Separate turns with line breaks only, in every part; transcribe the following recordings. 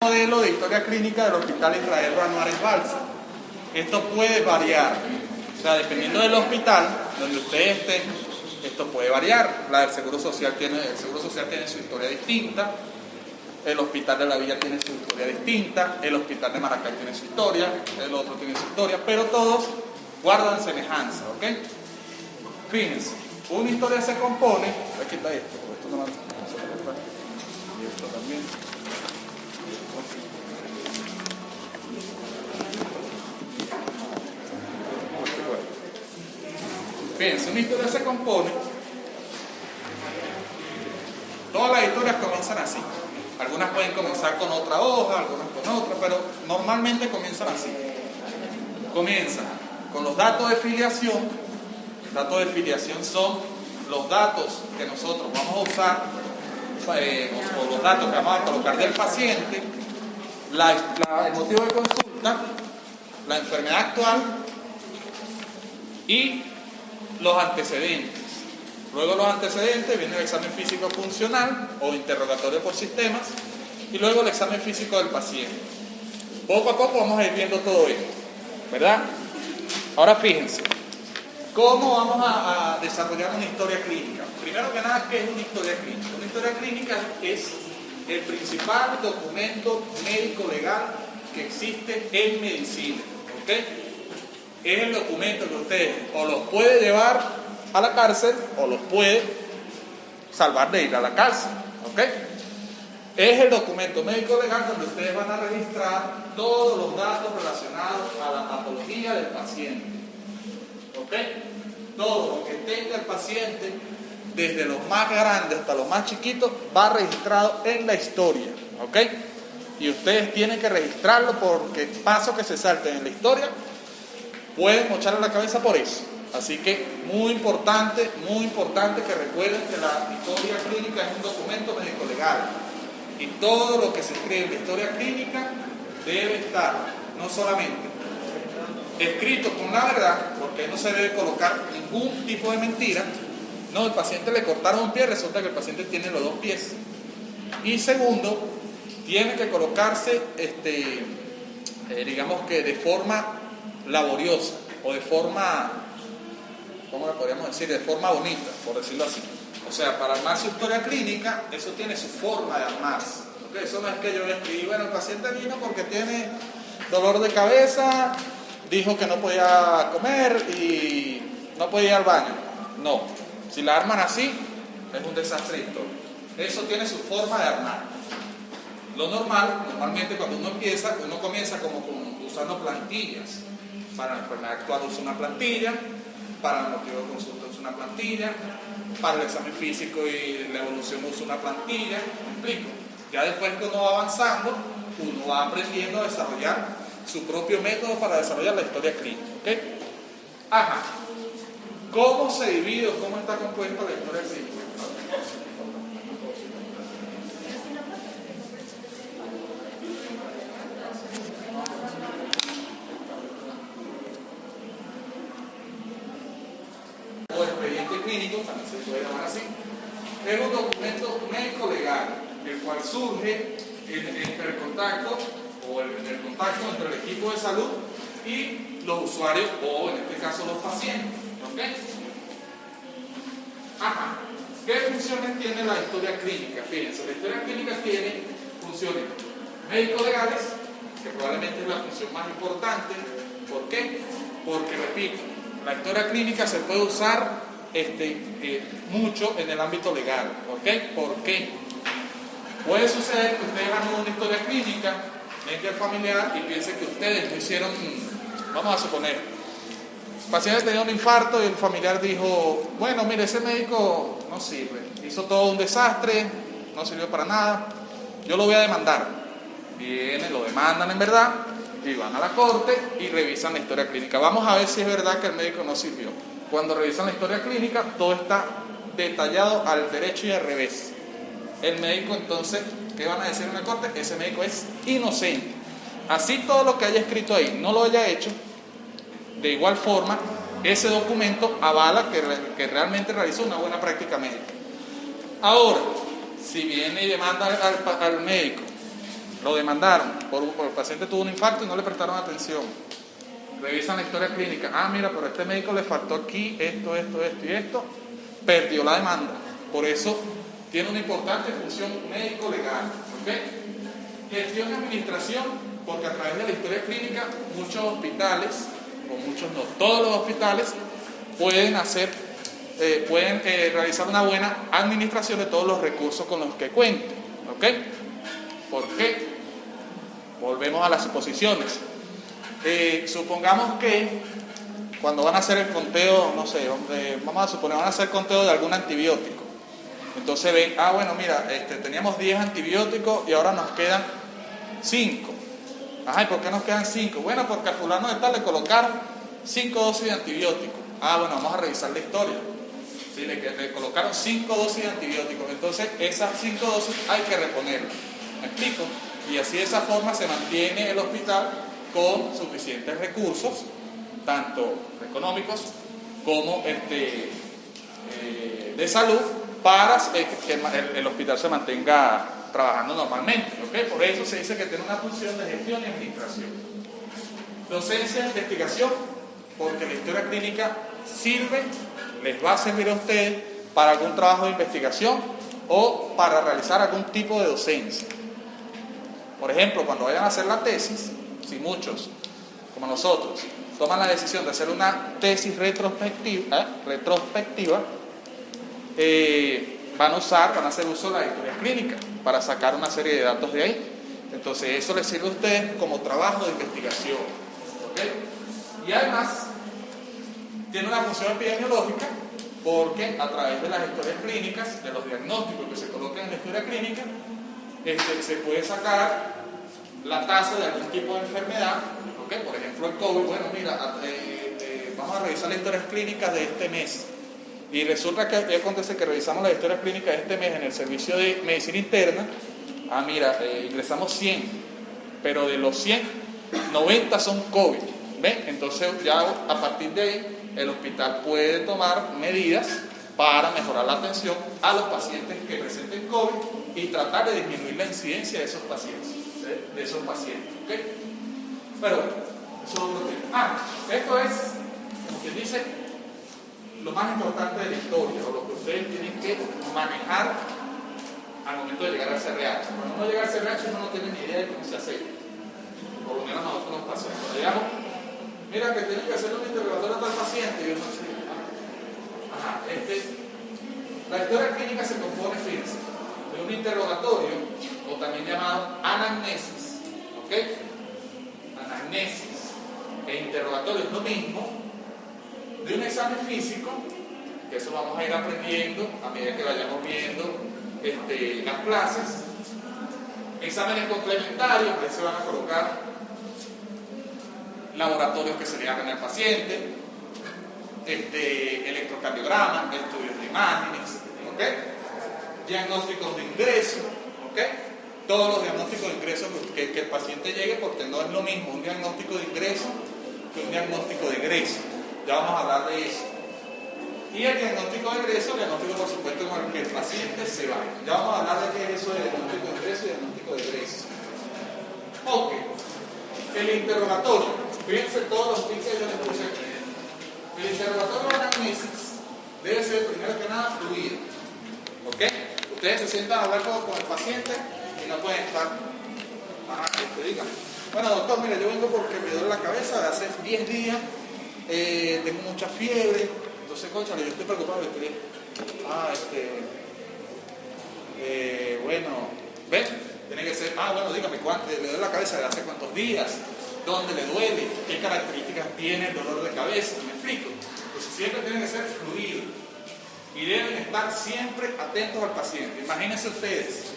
Modelo de historia clínica del Hospital Israel Ranoir Balsa. Esto puede variar, o sea, dependiendo del hospital donde usted esté, esto puede variar. El Seguro Social tiene su historia distinta, el Hospital de la Villa tiene su historia distinta, el Hospital de Maracay tiene su historia, el otro tiene su historia, pero todos guardan semejanza, ¿ok? Fíjense, una historia se compone, aquí está esto, esto no y esto también. Fíjense, una historia se compone, todas las historias comienzan así. Algunas pueden comenzar con otra hoja, algunas con otra, pero normalmente comienzan así. Comienzan con los datos de filiación. Datos de filiación son los datos que nosotros vamos a usar, o los datos que vamos a colocar del paciente, el motivo de consulta, la enfermedad actual y los antecedentes. Luego los antecedentes viene el examen físico funcional o interrogatorio por sistemas y luego el examen físico del paciente. Poco a poco vamos a ir viendo todo esto, ¿verdad? Ahora fíjense, ¿cómo vamos a desarrollar una historia clínica? Primero que nada, ¿qué es una historia clínica? Una historia clínica es el principal documento médico legal que existe en medicina, ¿ok? Es el documento que usted o los puede llevar a la cárcel o los puede salvar de ir a la cárcel, ¿ok? Es el documento médico legal donde ustedes van a registrar todos los datos relacionados a la patología del paciente, ¿ok? Todo lo que tenga el paciente, desde los más grandes hasta los más chiquitos, va registrado en la historia, ¿ok? Y ustedes tienen que registrarlo porque paso que se salten en la historia pueden mocharle la cabeza por eso. Así que muy importante que recuerden que la historia clínica es un documento médico legal y todo lo que se escribe en la historia clínica debe estar no solamente escrito con la verdad, porque no se debe colocar ningún tipo de mentira. No, el paciente le cortaron un pie, resulta que el paciente tiene los dos pies. Y segundo, tiene que colocarse digamos que de forma laboriosa o de forma, ¿cómo le podríamos decir? De forma bonita, por decirlo así. O sea, para armar su historia clínica, eso tiene su forma de armarse, ¿okay? Eso no es que yo le escribí, bueno, el paciente vino porque tiene dolor de cabeza, dijo que no podía comer y no podía ir al baño. No, si la arman así, es un desastre de historia. Eso tiene su forma de armar. Lo normalmente cuando uno comienza como usando plantillas. Para la enfermedad actual usa una plantilla, para el motivo de consulta usa una plantilla, para el examen físico y la evolución usa una plantilla, ¿me explico? Ya después que uno va avanzando, uno va aprendiendo a desarrollar su propio método para desarrollar la historia clínica, ¿ok? Ajá. ¿Cómo se divide o cómo está compuesta la historia clínica? Clínico, también se puede llamar así, es un documento médico legal, el cual surge entre el contacto el contacto entre el equipo de salud y los usuarios, o en este caso los pacientes, ¿ok? Ajá. ¿Qué funciones tiene la historia clínica? Fíjense, la historia clínica tiene funciones médico-legales, que probablemente es la función más importante. ¿Por qué? Porque, repito, la historia clínica se puede usar mucho en el ámbito legal, ¿ok? ¿Por qué? Puede suceder que ustedes hagan una historia clínica, ven que el familiar y piensen que ustedes no hicieron, vamos a suponer, el paciente tenía un infarto y el familiar dijo, bueno, mire, ese médico no sirve, hizo todo un desastre, no sirvió para nada, yo lo voy a demandar. Vienen, lo demandan en verdad y van a la corte y revisan la historia clínica. Vamos a ver si es verdad que el médico no sirvió. Cuando revisan la historia clínica, todo está detallado al derecho y al revés. El médico, entonces, ¿qué van a decir en la corte? Ese médico es inocente. Así todo lo que haya escrito ahí no lo haya hecho, de igual forma, ese documento avala que realmente realizó una buena práctica médica. Ahora, si viene y demanda al médico Lo demandaron, por el paciente tuvo un infarto y no le prestaron atención. Revisan la historia clínica. Ah, mira, pero a este médico le faltó aquí esto y esto. Perdió la demanda. Por eso tiene una importante función médico-legal. ¿Ok? Gestión y administración, porque a través de la historia clínica muchos hospitales, o muchos no, todos los hospitales pueden realizar una buena administración de todos los recursos con los que cuenten. ¿Ok? ¿Por qué? Volvemos a las suposiciones. Supongamos que cuando van a hacer el conteo, no sé, vamos a suponer, van a hacer conteo de algún antibiótico. Entonces ven, bueno, mira, teníamos 10 antibióticos y ahora nos quedan 5. Ajá, ¿y por qué nos quedan 5? Bueno, porque a fulano de tal le colocaron 5 dosis de antibiótico. Bueno, vamos a revisar la historia. ¿Sí? Le colocaron 5 dosis de antibióticos. Entonces, esas 5 dosis hay que reponerlas. ¿Me explico? Y así de esa forma se mantiene el hospital con suficientes recursos, tanto económicos como de salud, para que el hospital se mantenga trabajando normalmente. ¿Okay? Por eso se dice que tiene una función de gestión y administración. Docencia e investigación, porque la historia clínica les va a servir a ustedes para algún trabajo de investigación o para realizar algún tipo de docencia. Por ejemplo, cuando vayan a hacer la tesis, si muchos, como nosotros, toman la decisión de hacer una tesis retrospectiva, van a hacer uso de la historia clínica para sacar una serie de datos de ahí. Entonces eso les sirve a ustedes como trabajo de investigación. ¿Okay? Y además tiene una función epidemiológica, porque a través de las historias clínicas, de los diagnósticos que se colocan en la historia clínica, se puede sacar la tasa de algún tipo de enfermedad. ¿Okay? Por ejemplo el COVID. Bueno, mira, vamos a revisar las historias clínicas de este mes. Y resulta que acontece que revisamos las historias clínicas de este mes en el servicio de medicina interna. Mira, ingresamos 100, pero de los 100, 90 son COVID. ¿Ven? Entonces ya a partir de ahí el hospital puede tomar medidas para mejorar la atención a los pacientes que presenten COVID y tratar de disminuir la incidencia de esos pacientes. ¿Okay? Pero bueno, eso es otro tema. Esto es, como quien dice, lo más importante de la historia, o lo que ustedes tienen que manejar al momento de llegar al CRH. Cuando uno llega al CRH uno no tiene ni idea de cómo se hace. Por lo menos a nosotros nos pasa. Cuando llegamos, mira que tienen que hacer un interrogatorio a tal paciente, y yo no sé. La historia clínica se compone, fíjense, de un interrogatorio, o también llamado anamnesis. ¿Ok? Anamnesis e interrogatorio es lo mismo, de un examen físico, que eso vamos a ir aprendiendo a medida que vayamos viendo las clases. Exámenes complementarios, ahí se van a colocar laboratorios que se le hagan al paciente, electrocardiograma, estudios de imágenes, ¿okay? Diagnósticos de ingreso, ¿okay? Todos los diagnósticos de ingreso que el paciente llegue, porque no es lo mismo un diagnóstico de ingreso que un diagnóstico de egreso. Ya vamos a hablar de eso. Y el diagnóstico de egreso, el diagnóstico por supuesto con el que el paciente se va. Ya vamos a hablar de qué es eso de diagnóstico de ingreso y diagnóstico de egreso. Ok. El interrogatorio. Fíjense todos los tips que yo les puse aquí. El interrogatorio de anamnesis debe ser primero que nada fluido. ¿Ok? Ustedes se sientan a hablar con el paciente y no pueden estar. Díganme. Bueno, doctor, mire, yo vengo porque me duele la cabeza de hace 10 días. Tengo mucha fiebre. Entonces, cónchale, yo estoy preocupado. Bueno, ¿ven? Tiene que ser, bueno, dígame, ¿cuánto le duele la cabeza? ¿De hace cuántos días? ¿Dónde le duele? ¿Qué características tiene el dolor de cabeza? ¿Me explico? Entonces siempre tiene que ser fluido. Y deben estar siempre atentos al paciente. Imagínense ustedes,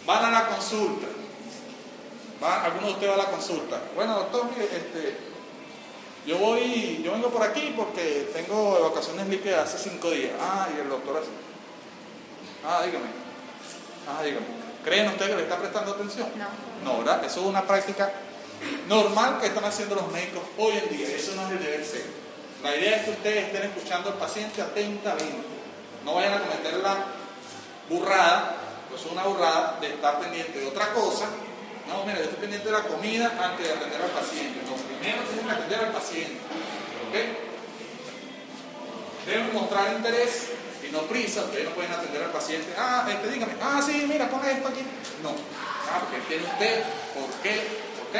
van a la consulta. Alguno de ustedes va a la consulta. Bueno, doctor, mire, yo vengo por aquí porque tengo evacuaciones líquidas hace 5 días. Y el doctor así. Dígame. ¿Creen ustedes que le está prestando atención? No, ¿verdad? Eso es una práctica normal que están haciendo los médicos hoy en día. Eso no es el deber ser. La idea es que ustedes estén escuchando al paciente atentamente. No vayan a cometer la burrada, pues una burrada de estar pendiente de otra cosa No, mira, yo estoy pendiente de la comida antes de atender al paciente. Lo primero tienen que atender al paciente. ¿Ok? Deben mostrar interés y no prisa. Ustedes no pueden atender al paciente. Dígame. Sí, mira, pon esto aquí. No. Porque tiene usted. ¿Por qué? ¿Ok?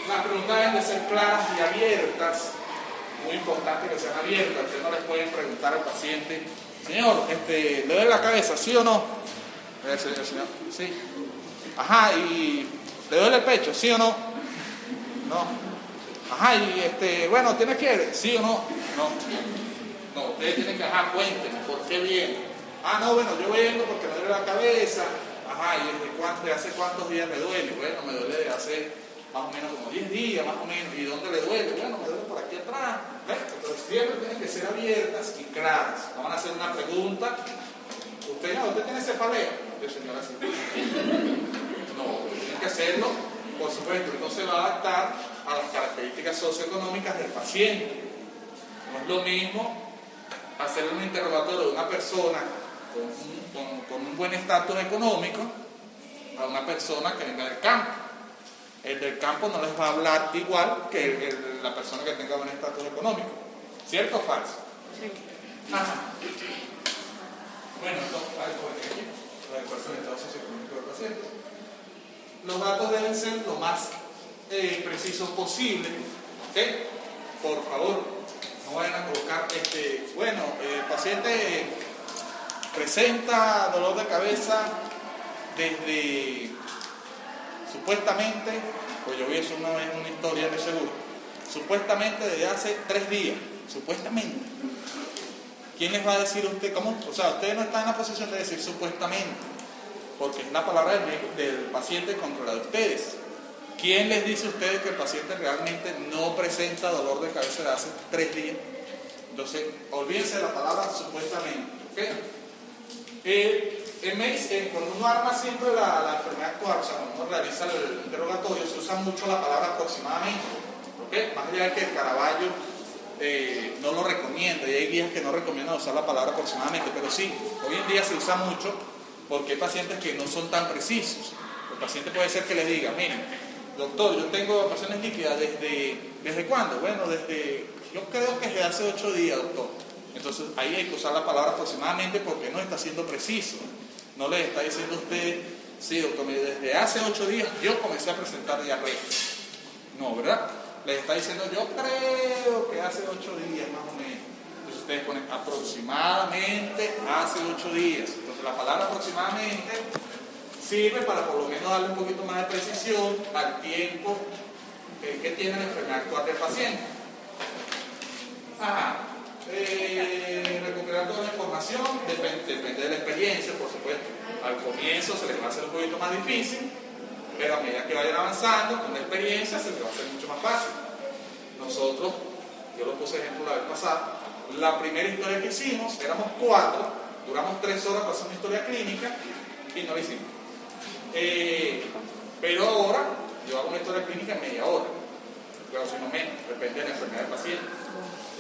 Las preguntas deben de ser claras y abiertas. Muy importante que sean abiertas. Ustedes no les pueden preguntar al paciente: señor, ¿le duele la cabeza? ¿Sí o no? El señor, sí. Ajá, ¿y le duele el pecho? ¿Sí o no? No. Ajá, y bueno, ¿tiene fiebre? ¿Sí o no? No. No, ustedes tienen que, cuéntenme, ¿por qué viene? No, bueno, yo vengo porque me duele la cabeza. Ajá, ¿y de hace cuántos días le duele? Bueno, me duele de hace más o menos como 10 días, más o menos. ¿Y dónde le duele? Bueno, me duele por aquí atrás. ¿Ves? Entonces siempre tienen que ser abiertas y claras. No van a hacer una pregunta. ¿Usted tiene cefalea? El señor así. No, tienen que hacerlo, por supuesto. No se va a adaptar a las características socioeconómicas del paciente. No es lo mismo hacer un interrogatorio de una persona con un buen estatus económico a una persona que venga del campo. El del campo no les va a hablar igual que la persona que tenga buen estatus económico. ¿Cierto o falso? Sí. Ajá. Bueno, los datos deben ser lo más precisos posible. ¿Ok? Por favor, no vayan a colocar el paciente presenta dolor de cabeza desde supuestamente, pues yo vi eso una vez en una historia de seguro, supuestamente desde hace 3 días, supuestamente. ¿Quién les va a decir a usted cómo? O sea, usted no está en la posición de decir supuestamente, porque es la palabra del paciente contra la de ustedes. ¿Quién les dice a ustedes que el paciente realmente no presenta dolor de cabeza de hace 3 días? Entonces, olvídense de la palabra supuestamente. ¿Ok? Cuando uno arma siempre la enfermedad actual, o sea, cuando uno realiza el interrogatorio, se usa mucho la palabra aproximadamente. ¿Ok? Más allá de que el Caravaggio no lo recomienda, y hay guías que no recomiendan usar la palabra aproximadamente, pero sí, hoy en día se usa mucho porque hay pacientes que no son tan precisos. El paciente puede ser que le diga: miren, doctor, yo tengo evacuaciones líquidas ¿desde cuándo? Bueno, yo creo que desde hace 8 días, doctor. Entonces ahí hay que usar la palabra aproximadamente porque no está siendo preciso. No le está diciendo a usted: sí, doctor, desde hace 8 días yo comencé a presentar diarrea. No, ¿verdad? Les está diciendo: yo creo que hace 8 días más o menos. Entonces ustedes ponen aproximadamente hace 8 días. Entonces la palabra aproximadamente sirve para por lo menos darle un poquito más de precisión al tiempo que tiene la enfermedad actual del paciente. Recuperar toda la información depende de la experiencia, por supuesto. Al comienzo se les va a hacer un poquito más difícil, pero a medida que vayan avanzando con la experiencia se les va a hacer mucho más fácil. Nosotros, yo lo puse ejemplo la vez pasada, la primera historia que hicimos, éramos 4, duramos 3 horas para hacer una historia clínica y no la hicimos. Pero ahora yo hago una historia clínica en media hora, claro, si no menos, depende de la enfermedad del paciente.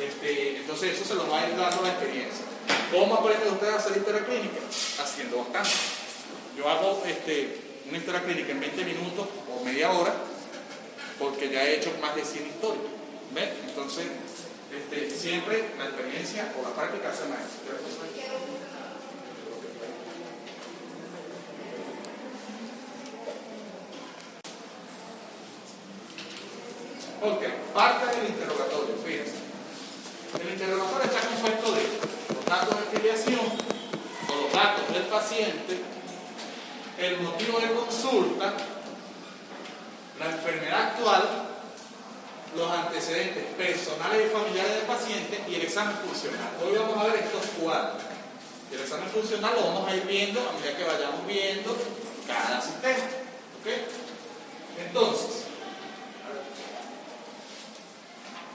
Entonces eso se lo va a ir dando la experiencia. ¿Cómo aprenden ustedes a hacer historia clínica? Haciendo bastante. Yo hago una historia clínica en 20 minutos o media hora porque ya he hecho más de 100 historias. ¿Ven? Entonces siempre la experiencia o la práctica hace maestro. Ok, parte del interrogatorio, fíjense. El interrogatorio está compuesto de los datos de filiación o los datos del paciente, el motivo de consulta, la enfermedad actual, los antecedentes personales y familiares del paciente y el examen funcional. Hoy vamos a ver estos 4. El examen funcional lo vamos a ir viendo a medida que vayamos viendo cada sistema. ¿Ok? Entonces,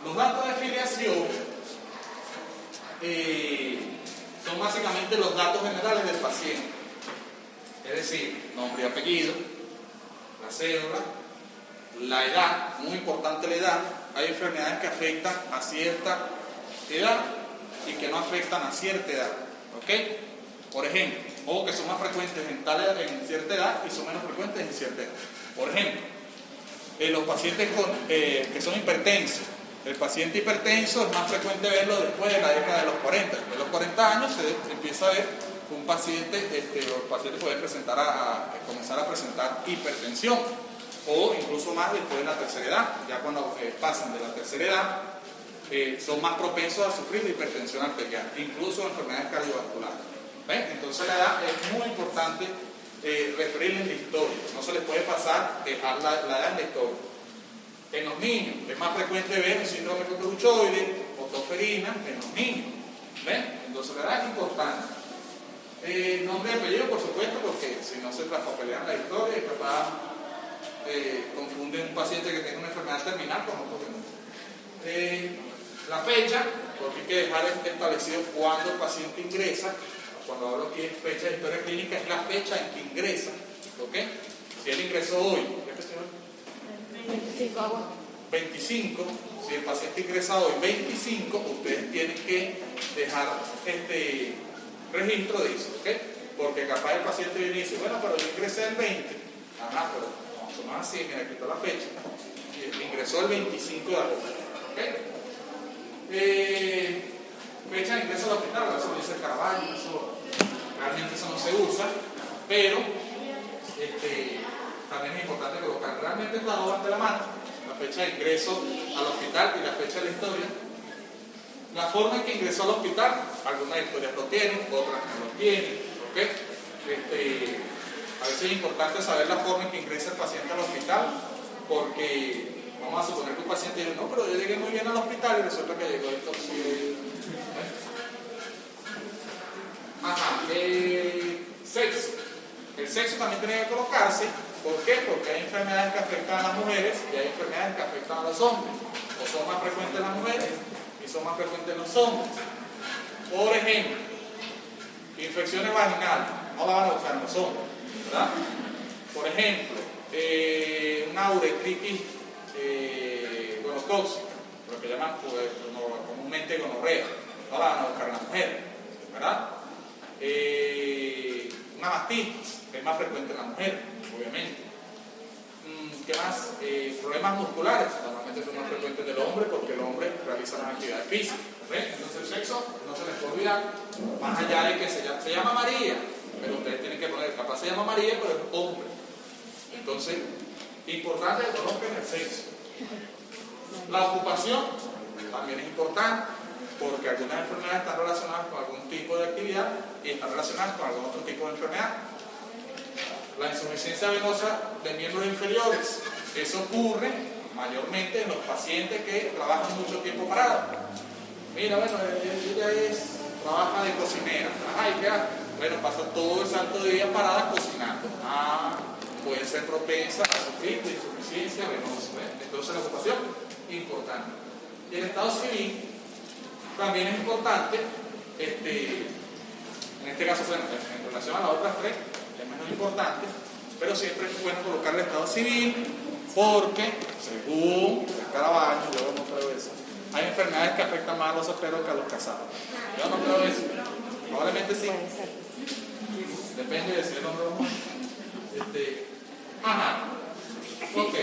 los datos de filiación son básicamente los datos generales del paciente, es decir, nombre y apellido, la cédula, la edad, muy importante la edad. Hay enfermedades que afectan a cierta edad y que no afectan a cierta edad. ¿Ok? Por ejemplo, o que son más frecuentes en cierta edad y son menos frecuentes en cierta edad. Por ejemplo, los pacientes que son hipertensos. El paciente hipertenso es más frecuente verlo después de la década de los 40. Después de los 40 años se empieza a ver que un paciente, los pacientes pueden comenzar a presentar hipertensión, o incluso más después de la tercera edad. Ya cuando pasan de la tercera edad, son más propensos a sufrir de hipertensión arterial, incluso enfermedades cardiovasculares. ¿Ven? Entonces la edad es muy importante referirle en la historia. No se les puede pasar dejar la edad en la historia. En los niños es más frecuente ver un síndrome coproruchoide o tosferina en los niños. ¿Ven? Entonces la edad es importante. Nombre y apellido, por supuesto, porque si no se traspapelean la historia y capaz confunden un paciente que tiene una enfermedad terminal con otro que no. La fecha, porque hay que dejar establecido cuándo el paciente ingresa. Cuando hablo aquí de fecha de historia clínica, es la fecha en que ingresa. ¿Ok? Si él ingresó hoy, ¿qué fecha es hoy? 25, si el paciente ingresa hoy 25, ustedes tienen que dejar registro de eso, ¿ok? Porque capaz el paciente viene y dice, bueno, pero yo ingresé el 20, ajá, pero no, son así, mira, aquí está la fecha, y ingresó el 25 de agosto, ¿ok? Fecha de ingreso al hospital, eso lo dice el Caravaggio, realmente eso no se usa, pero también es importante colocar realmente las dos ante la mano, la fecha de ingreso al hospital y la fecha de la historia. La forma en que ingresó al hospital, algunas historias lo tienen, otras no lo tienen, ¿ok? A veces es importante saber la forma en que ingresa el paciente al hospital, porque vamos a suponer que un paciente dice, no, pero yo llegué muy bien al hospital y resulta que llegó esto. Ajá, sexo. El sexo también tiene que colocarse. ¿Por qué? Porque hay enfermedades que afectan a las mujeres y hay enfermedades que afectan a los hombres. O son más frecuentes en las mujeres y son más frecuentes en los hombres. Por ejemplo, infecciones vaginales, no la van a buscar en los hombres, ¿verdad? Por ejemplo, una uretritis gonotóxica, lo que llaman comúnmente gonorrea, no la van a buscar en las mujeres, ¿verdad? Una mastitis, que es más frecuente en la mujer, obviamente. ¿Qué más? Problemas musculares, normalmente son más frecuentes del hombre porque el hombre realiza más actividades físicas. ¿Ven? Entonces el sexo no se les puede olvidar, más allá de que se llama María, pero ustedes tienen que poner, capaz se llama María, pero es hombre. Entonces, importante que conozcan el sexo. La ocupación también es importante, porque algunas enfermedades están relacionadas con algún tipo de actividad y están relacionadas con algún otro tipo de enfermedad. La insuficiencia venosa de miembros inferiores, eso ocurre mayormente en los pacientes que trabajan mucho tiempo parados. Mira, bueno, ella trabaja de cocinera. Ay, ¿qué hace? Bueno, pasa todo el santo día parada cocinando. Puede ser propensa a sufrir de insuficiencia venosa. Entonces la ocupación es importante. Y el estado civil también es importante, en este caso, bueno, en relación a las otras tres, es menos importante, pero siempre es bueno colocar el estado civil, porque, según el Caravaggio, yo no creo eso, hay enfermedades que afectan más a los solteros que a los casados. Yo no creo eso, probablemente sí, depende de si el hombre o la mujer. Ok,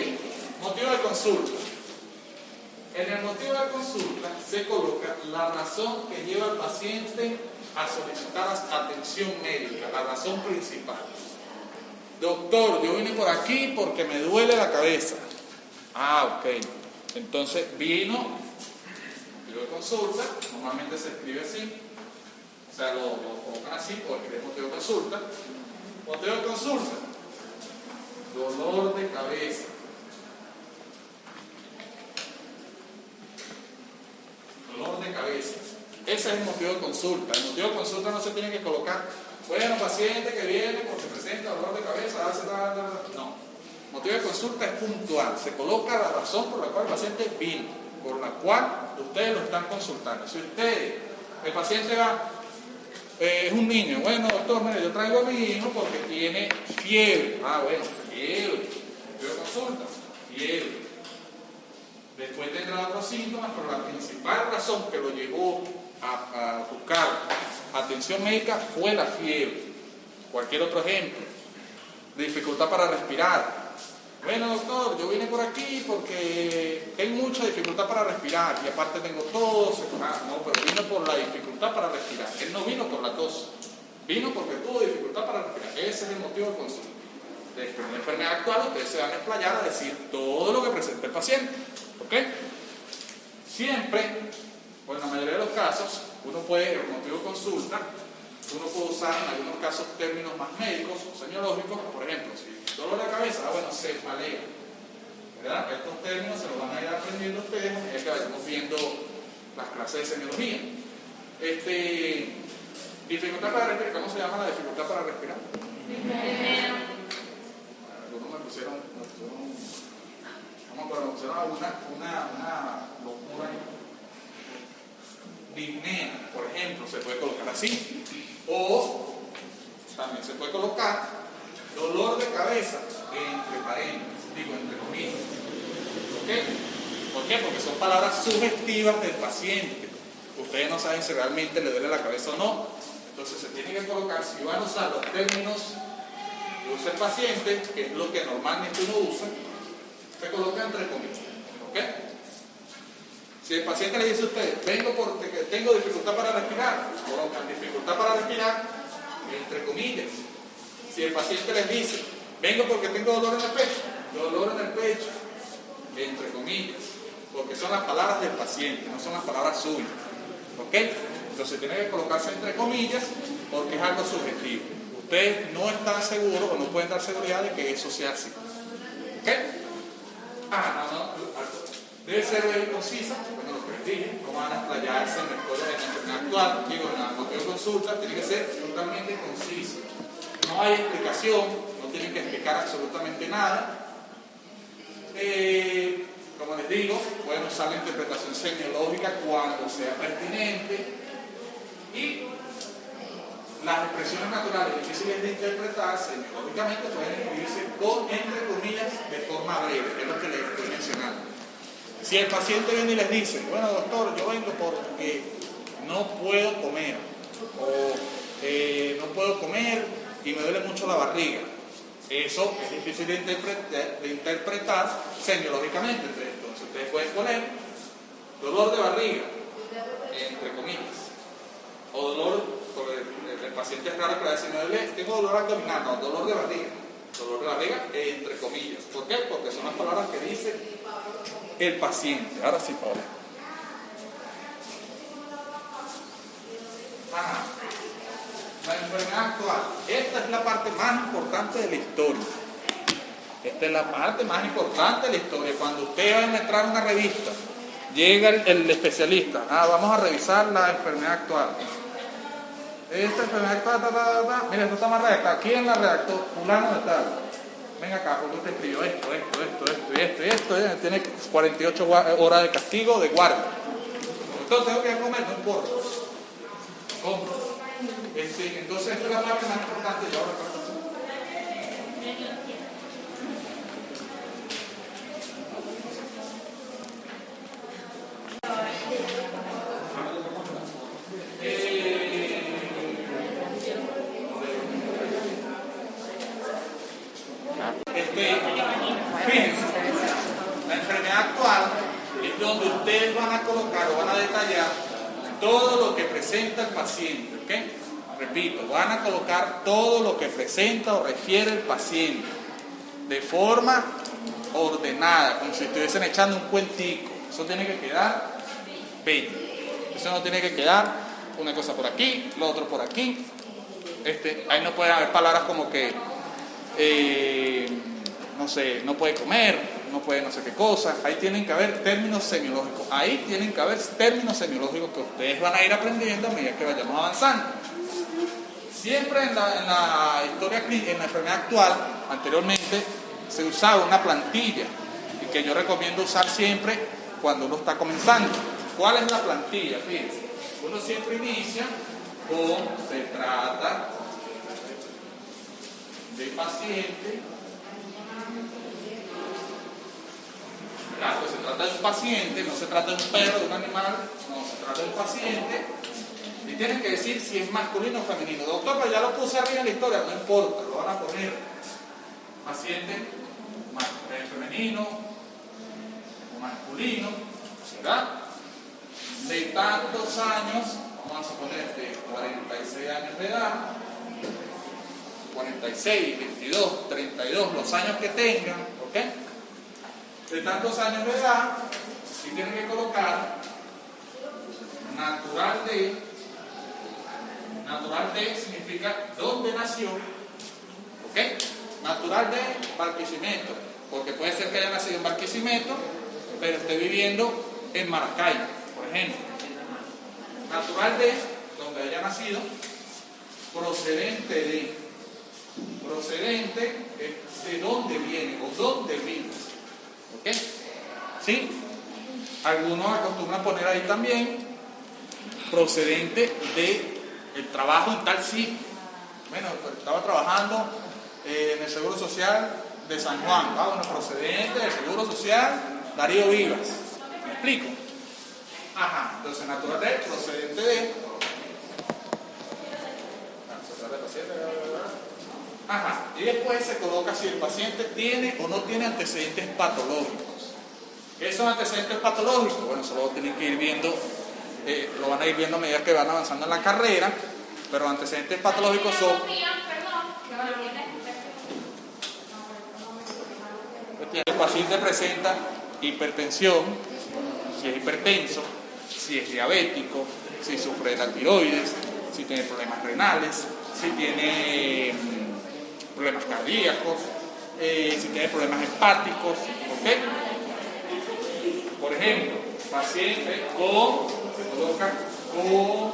motivo de consulta. En el motivo de consulta se coloca la razón que lleva al paciente a solicitar atención médica, la razón principal. Doctor, yo vine por aquí porque me duele la cabeza. Ok. Entonces vino, motivo de consulta, normalmente se escribe así, o sea, lo colocan así, o escriben motivo de consulta. Motivo de consulta, dolor de cabeza. Dolor de cabeza. Ese es el motivo de consulta. El motivo de consulta no se tiene que colocar, bueno, paciente que viene porque presenta dolor de cabeza, no. Motivo de consulta es puntual. Se coloca la razón por la cual el paciente vino, por la cual ustedes lo están consultando. Si el paciente va, es un niño, bueno, doctor, mire, yo traigo a mi hijo porque tiene fiebre. Bueno, fiebre. Motivo de consulta, fiebre. Después tendrá otros síntomas, pero la principal razón que lo llevó a buscar atención médica fue la fiebre. Cualquier otro ejemplo. Dificultad para respirar. Bueno, doctor, yo vine por aquí porque tengo mucha dificultad para respirar y aparte tengo tos. No, pero vino por la dificultad para respirar. Él no vino por la tos. Vino porque tuvo dificultad para respirar. Ese es el motivo de consulta. De una enfermedad actual, ustedes se van a explayar a decir todo lo que presenta el paciente. ¿Ok? Siempre, o en la mayoría de los casos, uno puede, el motivo de consulta, uno puede usar en algunos casos términos más médicos o semiológicos, por ejemplo, si dolor de cabeza, bueno, cefalea, ¿verdad? Estos términos se los van a ir aprendiendo ustedes a medida que vayamos viendo las clases de semiología. Dificultad para respirar, ¿cómo se llama la dificultad para respirar? Algunos me pusieron una locura ahí. Disnea, por ejemplo, se puede colocar así, o también se puede colocar dolor de cabeza entre paréntesis, entre comillas. ¿Por qué? Porque son palabras sugestivas del paciente. Ustedes no saben si realmente le duele la cabeza o no. Entonces se tiene que colocar, si van a usar los términos que usa el paciente, que es lo que normalmente uno usa, se coloca entre comillas. ¿Ok? Si el paciente le dice a usted, vengo porque tengo dificultad para respirar, colocan dificultad para respirar entre comillas. Si el paciente les dice, vengo porque tengo dolor en el pecho, entre comillas, porque son las palabras del paciente, no son las palabras suyas. ¿Ok? Entonces tiene que colocarse entre comillas porque es algo subjetivo. Ustedes no están seguros o no pueden dar seguridad de que eso sea así. ¿Ok? Debe ser bien concisa, bueno, lo que les dije, no van a explayarse en la historia de la enfermedad actual, digo, en la motivo de consulta, tiene que ser totalmente concisa. No hay explicación, no tienen que explicar absolutamente nada. Como les digo, pueden usar la interpretación semiológica cuando sea pertinente y las expresiones naturales difíciles de interpretar semiológicamente pueden escribirse entre comillas de forma breve, que es lo que les estoy mencionando. Si el paciente viene y les dice, bueno doctor, yo vengo porque no puedo comer o no puedo comer y me duele mucho la barriga, eso es difícil de interpretar semiológicamente. Entonces ustedes pueden poner dolor de barriga, entre comillas, o dolor, el paciente es raro que va a decir, tengo dolor abdominal, no, dolor de barriga, entre comillas. ¿Por qué? Porque son las palabras que dice el paciente. Ahora sí, Paola. La enfermedad actual. Esta es la parte más importante de la historia. Esta es la parte más importante de la historia. Cuando usted va a entrar a una revista, llega el especialista. Vamos a revisar la enfermedad actual. Esta enfermedad actual, mira, esto está más redactado. ¿Quién la redactó? Fulano de tal. Venga acá, porque usted escribió esto, tiene 48 horas de castigo de guardia. Entonces tengo que comer, no importa. Compro. Entonces esta es la parte más importante. Yo ahora fíjense, la enfermedad actual es donde ustedes van a colocar o van a detallar todo lo que presenta el paciente, ¿ok? Repito, van a colocar todo lo que presenta o refiere el paciente de forma ordenada, como si estuviesen echando un cuentico. Eso tiene que quedar bello. Eso no tiene que quedar una cosa por aquí, lo otro por aquí. Ahí no pueden haber palabras como que no sé, no puede comer, no puede no sé qué cosa. Ahí tienen que haber términos semiológicos. Ahí tienen que haber términos semiológicos que ustedes van a ir aprendiendo a medida que vayamos avanzando. Siempre en la historia, en la enfermedad actual, anteriormente se usaba una plantilla y que yo recomiendo usar siempre cuando uno está comenzando. ¿Cuál es la plantilla? Fíjense, uno siempre inicia con se trata de paciente. Pues se trata de un paciente, no se trata de un perro, de un animal, no, se trata de un paciente Y tienen que decir si es masculino o femenino. Doctor, pero ya lo puse arriba en la historia, no importa, lo van a poner. Paciente femenino o masculino, ¿verdad? De tantos años, vamos a suponer de 46 años de edad, 46, 22, 32, los años que tengan, ¿ok? De tantos años de edad, si tienen que colocar natural de significa dónde nació, ¿ok? Natural de Barquisimeto, porque puede ser que haya nacido en Barquisimeto, pero esté viviendo en Maracay, por ejemplo. Natural de donde haya nacido, procedente es de dónde viene o dónde vive, ¿ok? ¿Sí? Algunos acostumbran poner ahí también procedente de el trabajo en tal sitio. Bueno, pues estaba trabajando en el Seguro Social de San Juan. Bueno, procedente del Seguro Social Darío Vivas. ¿Me explico? Ajá, entonces natural de, procedente de. Ajá, y después se coloca si el paciente tiene o no tiene antecedentes patológicos. ¿Qué son antecedentes patológicos? Bueno, eso lo tienen que ir viendo, lo van a ir viendo a medida que van avanzando en la carrera, pero antecedentes patológicos son. El paciente presenta hipertensión, si es hipertenso, si es diabético, si sufre de la tiroides, si tiene problemas renales, si tiene problemas cardíacos, si tiene problemas hepáticos, ¿ok? Por ejemplo, paciente se coloca con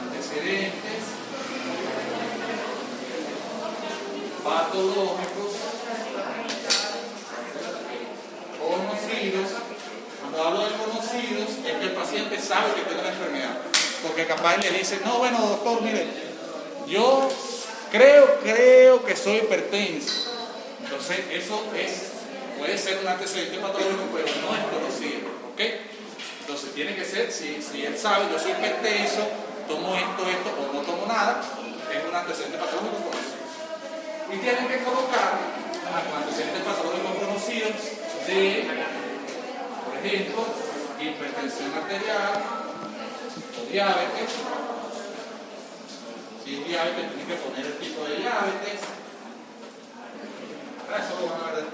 antecedentes patológicos conocidos. Cuando hablo de conocidos es que el paciente sabe que tiene la enfermedad, porque capaz le dice, no, bueno doctor, mire, yo creo que soy hipertenso. Entonces eso puede ser un antecedente patológico, pero no es conocido, ¿ok? Entonces tiene que ser, si él sabe, yo soy hipertenso, tomo esto o no tomo nada, es un antecedente patológico conocido. Y tienen que colocar antecedentes patológicos conocidos de, por ejemplo, hipertensión arterial o diabetes. Si es diabetes, tienen que poner el tipo de diabetes. Eso lo van a ver.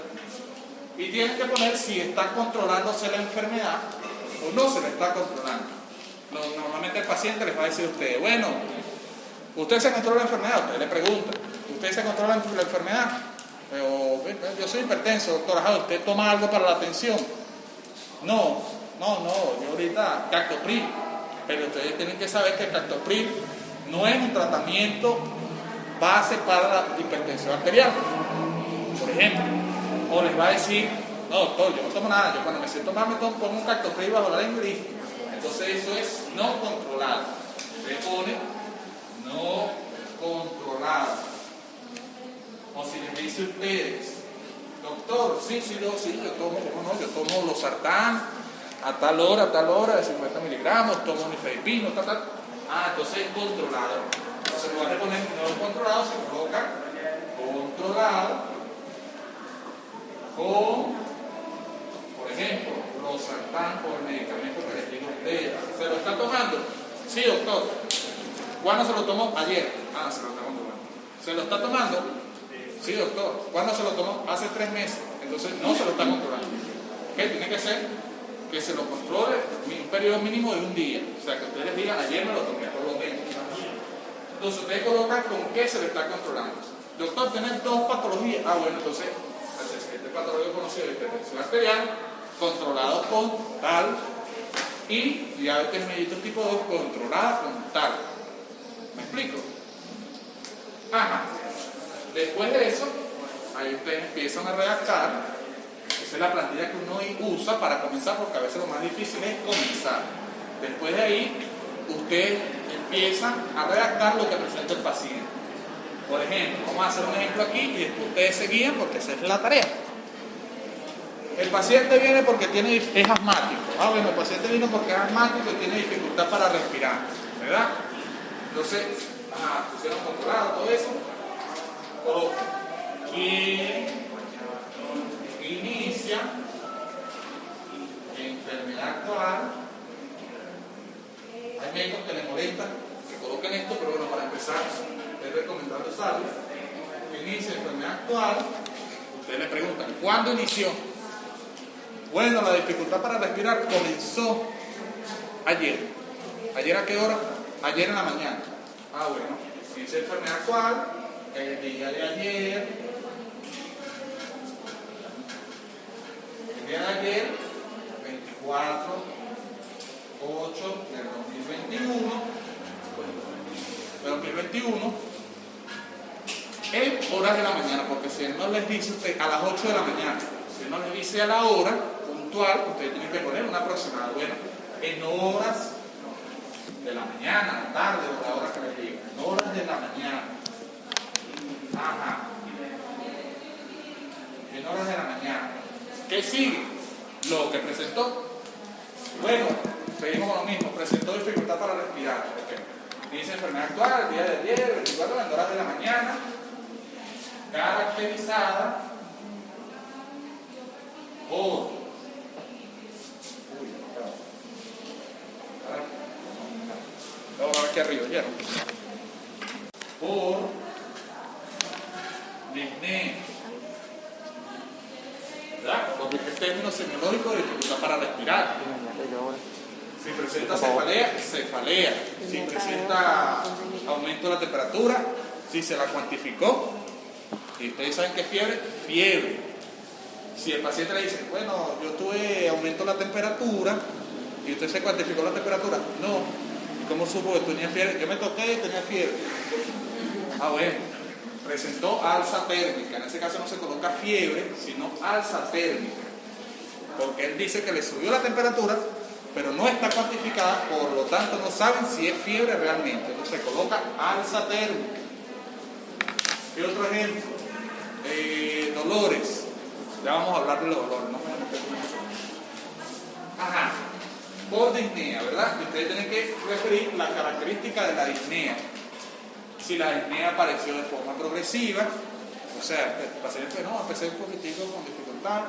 Y tienen que poner si está controlándose la enfermedad o no se la está controlando. Normalmente el paciente les va a decir a ustedes, bueno, ¿usted se controla la enfermedad? Usted le pregunta, ¿usted se controla la enfermedad? Pero, yo soy hipertenso, doctor. ¿Usted toma algo para la tensión? No, yo ahorita Captopril. Pero ustedes tienen que saber que el Captopril no es un tratamiento base para la hipertensión arterial, por ejemplo. O les va a decir, no doctor, yo no tomo nada, yo cuando me siento mal me pongo un Captopril bajo la lengua y listo. Entonces eso es no controlado. Se pone no controlado. O si les dice a ustedes, doctor, sí, yo tomo, ¿cómo no? Yo tomo losartán a tal hora, de 50 miligramos, tomo nifedipino, tal. Entonces es controlado. Entonces en lugar de poner no controlado, se coloca controlado con, por ejemplo, losartán o el medicamento que les digo a ustedes. ¿Se lo está tomando? Sí, doctor. ¿Cuándo se lo tomó? Ayer. Se lo está tomando. ¿Se lo está tomando? Sí, doctor. ¿Cuándo se lo tomó? Hace 3 meses. Entonces no se lo está controlando. ¿Qué? Tiene que ser que se lo controle un periodo mínimo de un día. O sea, que ustedes les digan, ayer me lo tomé por lo menos. Entonces ustedes colocan con qué se le está controlando. Doctor, ¿tenés 2 patologías? Bueno, entonces, este patología conocido de hipertensión arterial, controlado con tal, y diabetes mellitus tipo 2, controlada con tal. ¿Me explico? Después de eso, ahí ustedes empiezan a redactar. Esa es la plantilla que uno usa para comenzar, porque a veces lo más difícil es comenzar. Después de ahí, ustedes empiezan a redactar lo que presenta el paciente. Por ejemplo, vamos a hacer un ejemplo aquí y después ustedes se guían porque esa es la tarea. El paciente viene porque es asmático. Bueno, el paciente vino porque es asmático y tiene dificultad para respirar. ¿verdad? Entonces, pusieron controlado todo eso. Y inicia enfermedad actual. Hay médicos que les molesta que coloquen esto, pero bueno, para empezar, es recomendable usarlo. Inicia enfermedad actual. Ustedes le preguntan, ¿cuándo inició? Bueno, la dificultad para respirar comenzó ayer. ¿Ayer a qué hora? Ayer en la mañana. Bueno, inicia enfermedad actual, el día de ayer. El día de ayer, 24/8 del 2021, en horas de la mañana, porque si él no les dice usted a las 8 de la mañana, si él no les dice a la hora puntual, ustedes tienen que poner una aproximada. Bueno, en horas de la mañana, la tarde o la hora que les diga, en horas de la mañana. En horas de la mañana. ¿Qué sigue? Lo que presentó. Bueno, seguimos con lo mismo. Presentó dificultad para respirar. Dice enfermedad actual, el día de ayer, 24 en horas de la mañana, caracterizada por aquí arriba, ¿ya? Por disnea, ¿verdad? Porque es término semiológico de dificultad para respirar. Si presenta cefalea. Si presenta aumento de la temperatura, si se la cuantificó, y ustedes saben qué es fiebre. Si el paciente le dice, bueno, yo tuve aumento de la temperatura, y usted se cuantificó la temperatura, no. ¿Cómo supo que tenía fiebre? Yo me toqué y tenía fiebre. Bueno, presentó alza térmica. En ese caso no se coloca fiebre, sino alza térmica. Porque él dice que le subió la temperatura, pero no está cuantificada, por lo tanto no saben si es fiebre realmente. Entonces se coloca alza térmica. ¿Qué otro ejemplo? Dolores. Ya vamos a hablar de los dolores, ¿no? Por disnea, ¿verdad? Y ustedes tienen que referir la característica de la disnea. Si la disnea apareció de forma progresiva, o sea, el paciente empecé un poquitico con dificultad,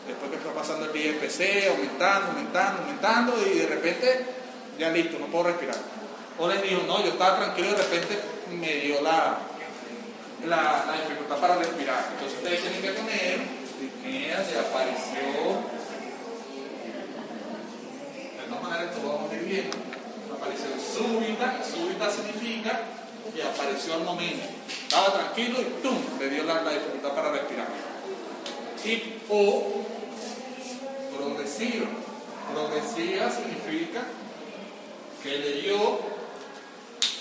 después que fue pasando el día empecé aumentando y de repente ya listo, no puedo respirar. O les digo, no, yo estaba tranquilo y de repente me dio la dificultad para respirar. Entonces ustedes tienen que poner disnea de aparición. De todas maneras esto lo vamos a ir viendo. Aparición súbita significa que apareció al momento. Estaba tranquilo y ¡tum! Le dio la dificultad para respirar. O progresiva. Progresiva significa que le dio un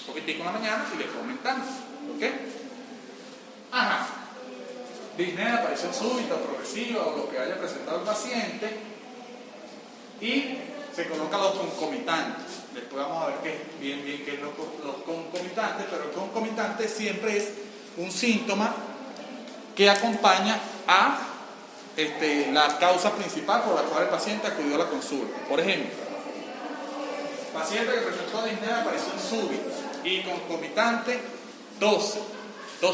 poquitico en la mañana y le fue aumentando. ¿Ok? Disnea de aparición súbita o progresiva o lo que haya presentado el paciente. Y se colocan los concomitantes. Después vamos a ver bien qué es los concomitantes, pero el concomitante siempre es un síntoma que acompaña a la causa principal por la cual el paciente acudió a la consulta. Por ejemplo, paciente que presentó disnea de aparición súbita y concomitante tos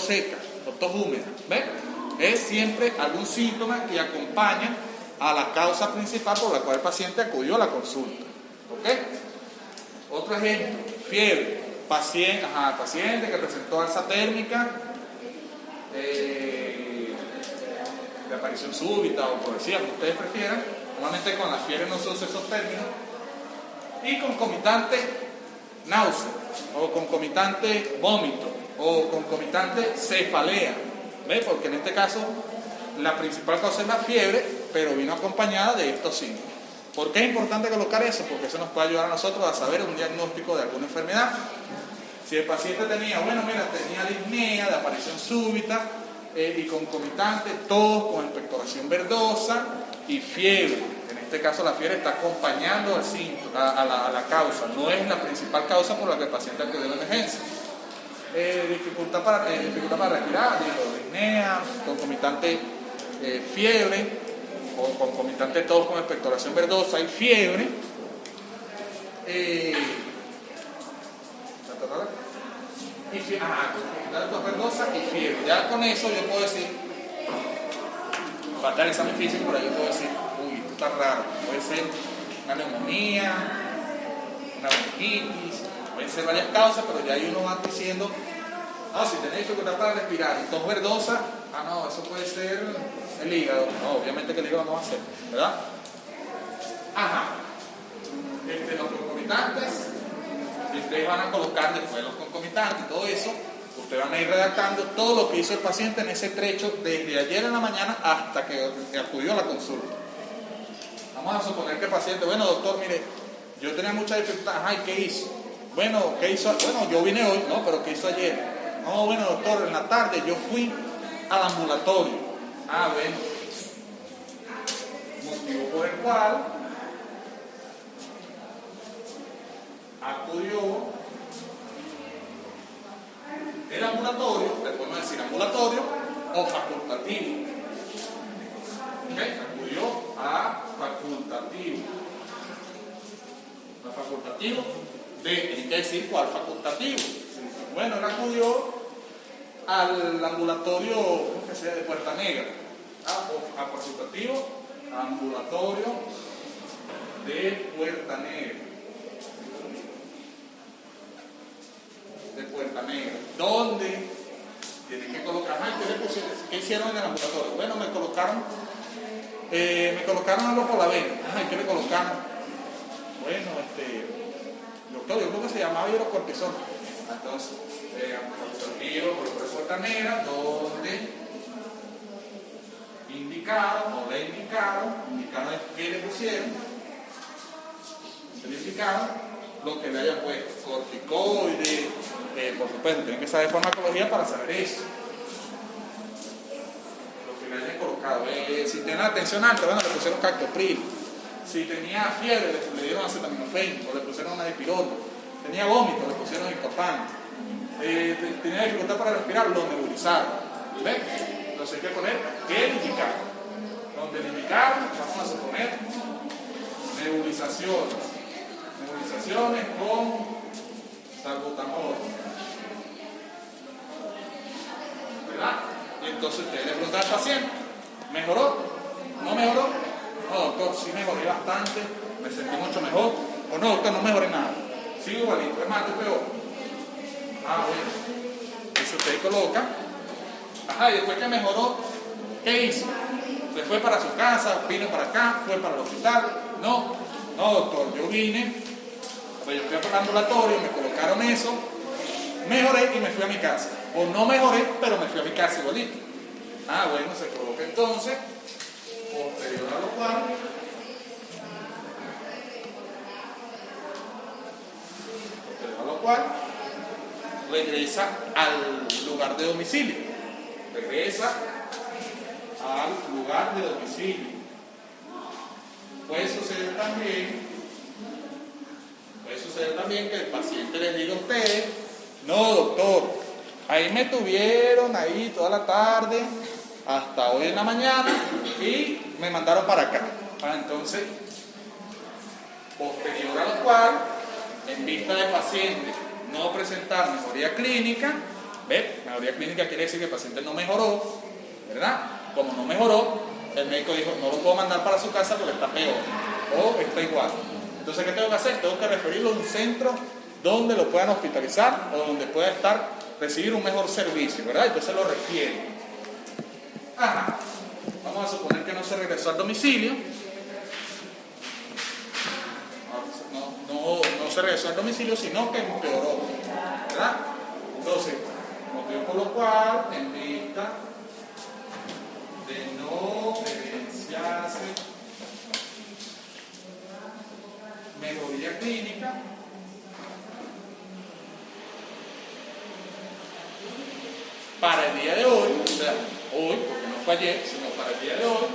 seca o tos húmeda. ¿Ven? Es siempre algún síntoma que acompaña a la causa principal por la cual el paciente acudió a la consulta. ¿Ok? Otro ejemplo, fiebre. Paciente que presentó alza térmica, de aparición súbita o progresiva, como ustedes prefieran. Normalmente con la fiebre no se usa esos términos. Y concomitante náusea, o concomitante vómito, o concomitante cefalea. ¿Ve? Porque en este caso la principal causa es la fiebre, pero vino acompañada de estos síntomas. ¿Por qué es importante colocar eso? Porque eso nos puede ayudar a nosotros a saber un diagnóstico de alguna enfermedad. Si el paciente tenía disnea de aparición súbita y concomitante, tos con expectoración verdosa y fiebre. En este caso la fiebre está acompañando al síntoma, a la causa, no es la principal causa por la que el paciente acudió a la emergencia. Dificultad para respirar, disnea, concomitante fiebre, o concomitante tos con expectoración verdosa y fiebre. ¿verdad? Y tos verdosa y fiebre. Ya con eso yo puedo decir, falta el examen físico, pero yo puedo decir, uy, esto está raro. Puede ser una neumonía, una bronquitis, pueden ser varias causas, pero ya ahí uno va diciendo, no, si tenéis dificultad para respirar y tos verdosa, no, eso puede ser el hígado. No, obviamente que el hígado no va a ser, ¿verdad? Ajá. Los concomitantes, y ustedes van a colocar después de los concomitantes y todo eso, ustedes van a ir redactando todo lo que hizo el paciente en ese trecho desde ayer en la mañana hasta que acudió a la consulta. Vamos a suponer que el paciente, bueno doctor, mire, yo tenía mucha dificultad, ¿y qué hizo? Bueno, ¿qué hizo? Bueno, yo vine hoy, no, pero ¿qué hizo ayer? No, bueno doctor, en la tarde yo fui al ambulatorio. Bueno, motivo por el cual acudió el ambulatorio, le podemos decir ambulatorio o facultativo. ¿Okay? Acudió a facultativo. ¿A facultativo? Tiene que decir cuál facultativo. Bueno, él acudió al ambulatorio, ¿cómo que sea? De Puerta Negra. O a facultativo, ambulatorio de Puerta Negra. De Puerta Negra. ¿Dónde? Tienen que colocar, ¿qué hicieron en el ambulatorio? Bueno, me colocaron algo por la vena. ¿Qué le colocaron? Bueno, doctor, yo creo que se llamaba hidrocortisona. Entonces, facultativo por Puerta Negra, donde indicaron qué le pusieron, lo que le hayan puesto, corticoide, por supuesto, tienen que saber farmacología para saber eso. Lo que le hayan colocado. Si tenía atención alta, bueno, le pusieron captopril. Si tenía fiebre, le dieron acetaminofén o le pusieron una dipirona. Tenía vómito, le pusieron ictopán. Tenía dificultad para respirar, lo nebulizaron. ¿Ves? Entonces hay que poner qué indicar. Donde le indicaron, vamos a suponer, nebulizaciones con salbutamol, ¿verdad? Y entonces ustedes le preguntan al paciente, ¿mejoró? ¿No mejoró? No, doctor, sí mejoré bastante, me sentí mucho mejor. O no, doctor, no mejoré nada, sigo igualito, es más, estoy peor. Bueno, eso usted coloca. Y después que mejoró, ¿qué hizo? ¿Se fue para su casa? ¿Vino para acá? ¿Fue para el hospital? No, doctor, yo vine, pues yo fui al ambulatorio, me colocaron eso, mejoré y me fui a mi casa. O no mejoré, pero me fui a mi casa igualito. Bueno, se coloca entonces, posterior a lo cual, regresa al lugar de domicilio. Puede suceder también que el paciente les diga a ustedes, no doctor, ahí me tuvieron ahí toda la tarde hasta hoy en la mañana y me mandaron para acá. Entonces, posterior a lo cual, en vista del paciente no presentar mejoría clínica, mejoría clínica quiere decir que el paciente no mejoró, ¿verdad? Como no mejoró, el médico dijo, no lo puedo mandar para su casa porque está peor o está igual. Entonces, ¿qué tengo que hacer? Tengo que referirlo a un centro donde lo puedan hospitalizar o donde pueda recibir un mejor servicio, ¿verdad? Entonces lo refiere. Vamos a suponer que no se regresó al domicilio. No se regresó al domicilio, sino que empeoró, ¿verdad? Entonces, motivo por lo cual, en vista de no evidenciarse mejoría clínica, para el día de hoy, o sea, hoy, porque no fue ayer, sino para el día de hoy,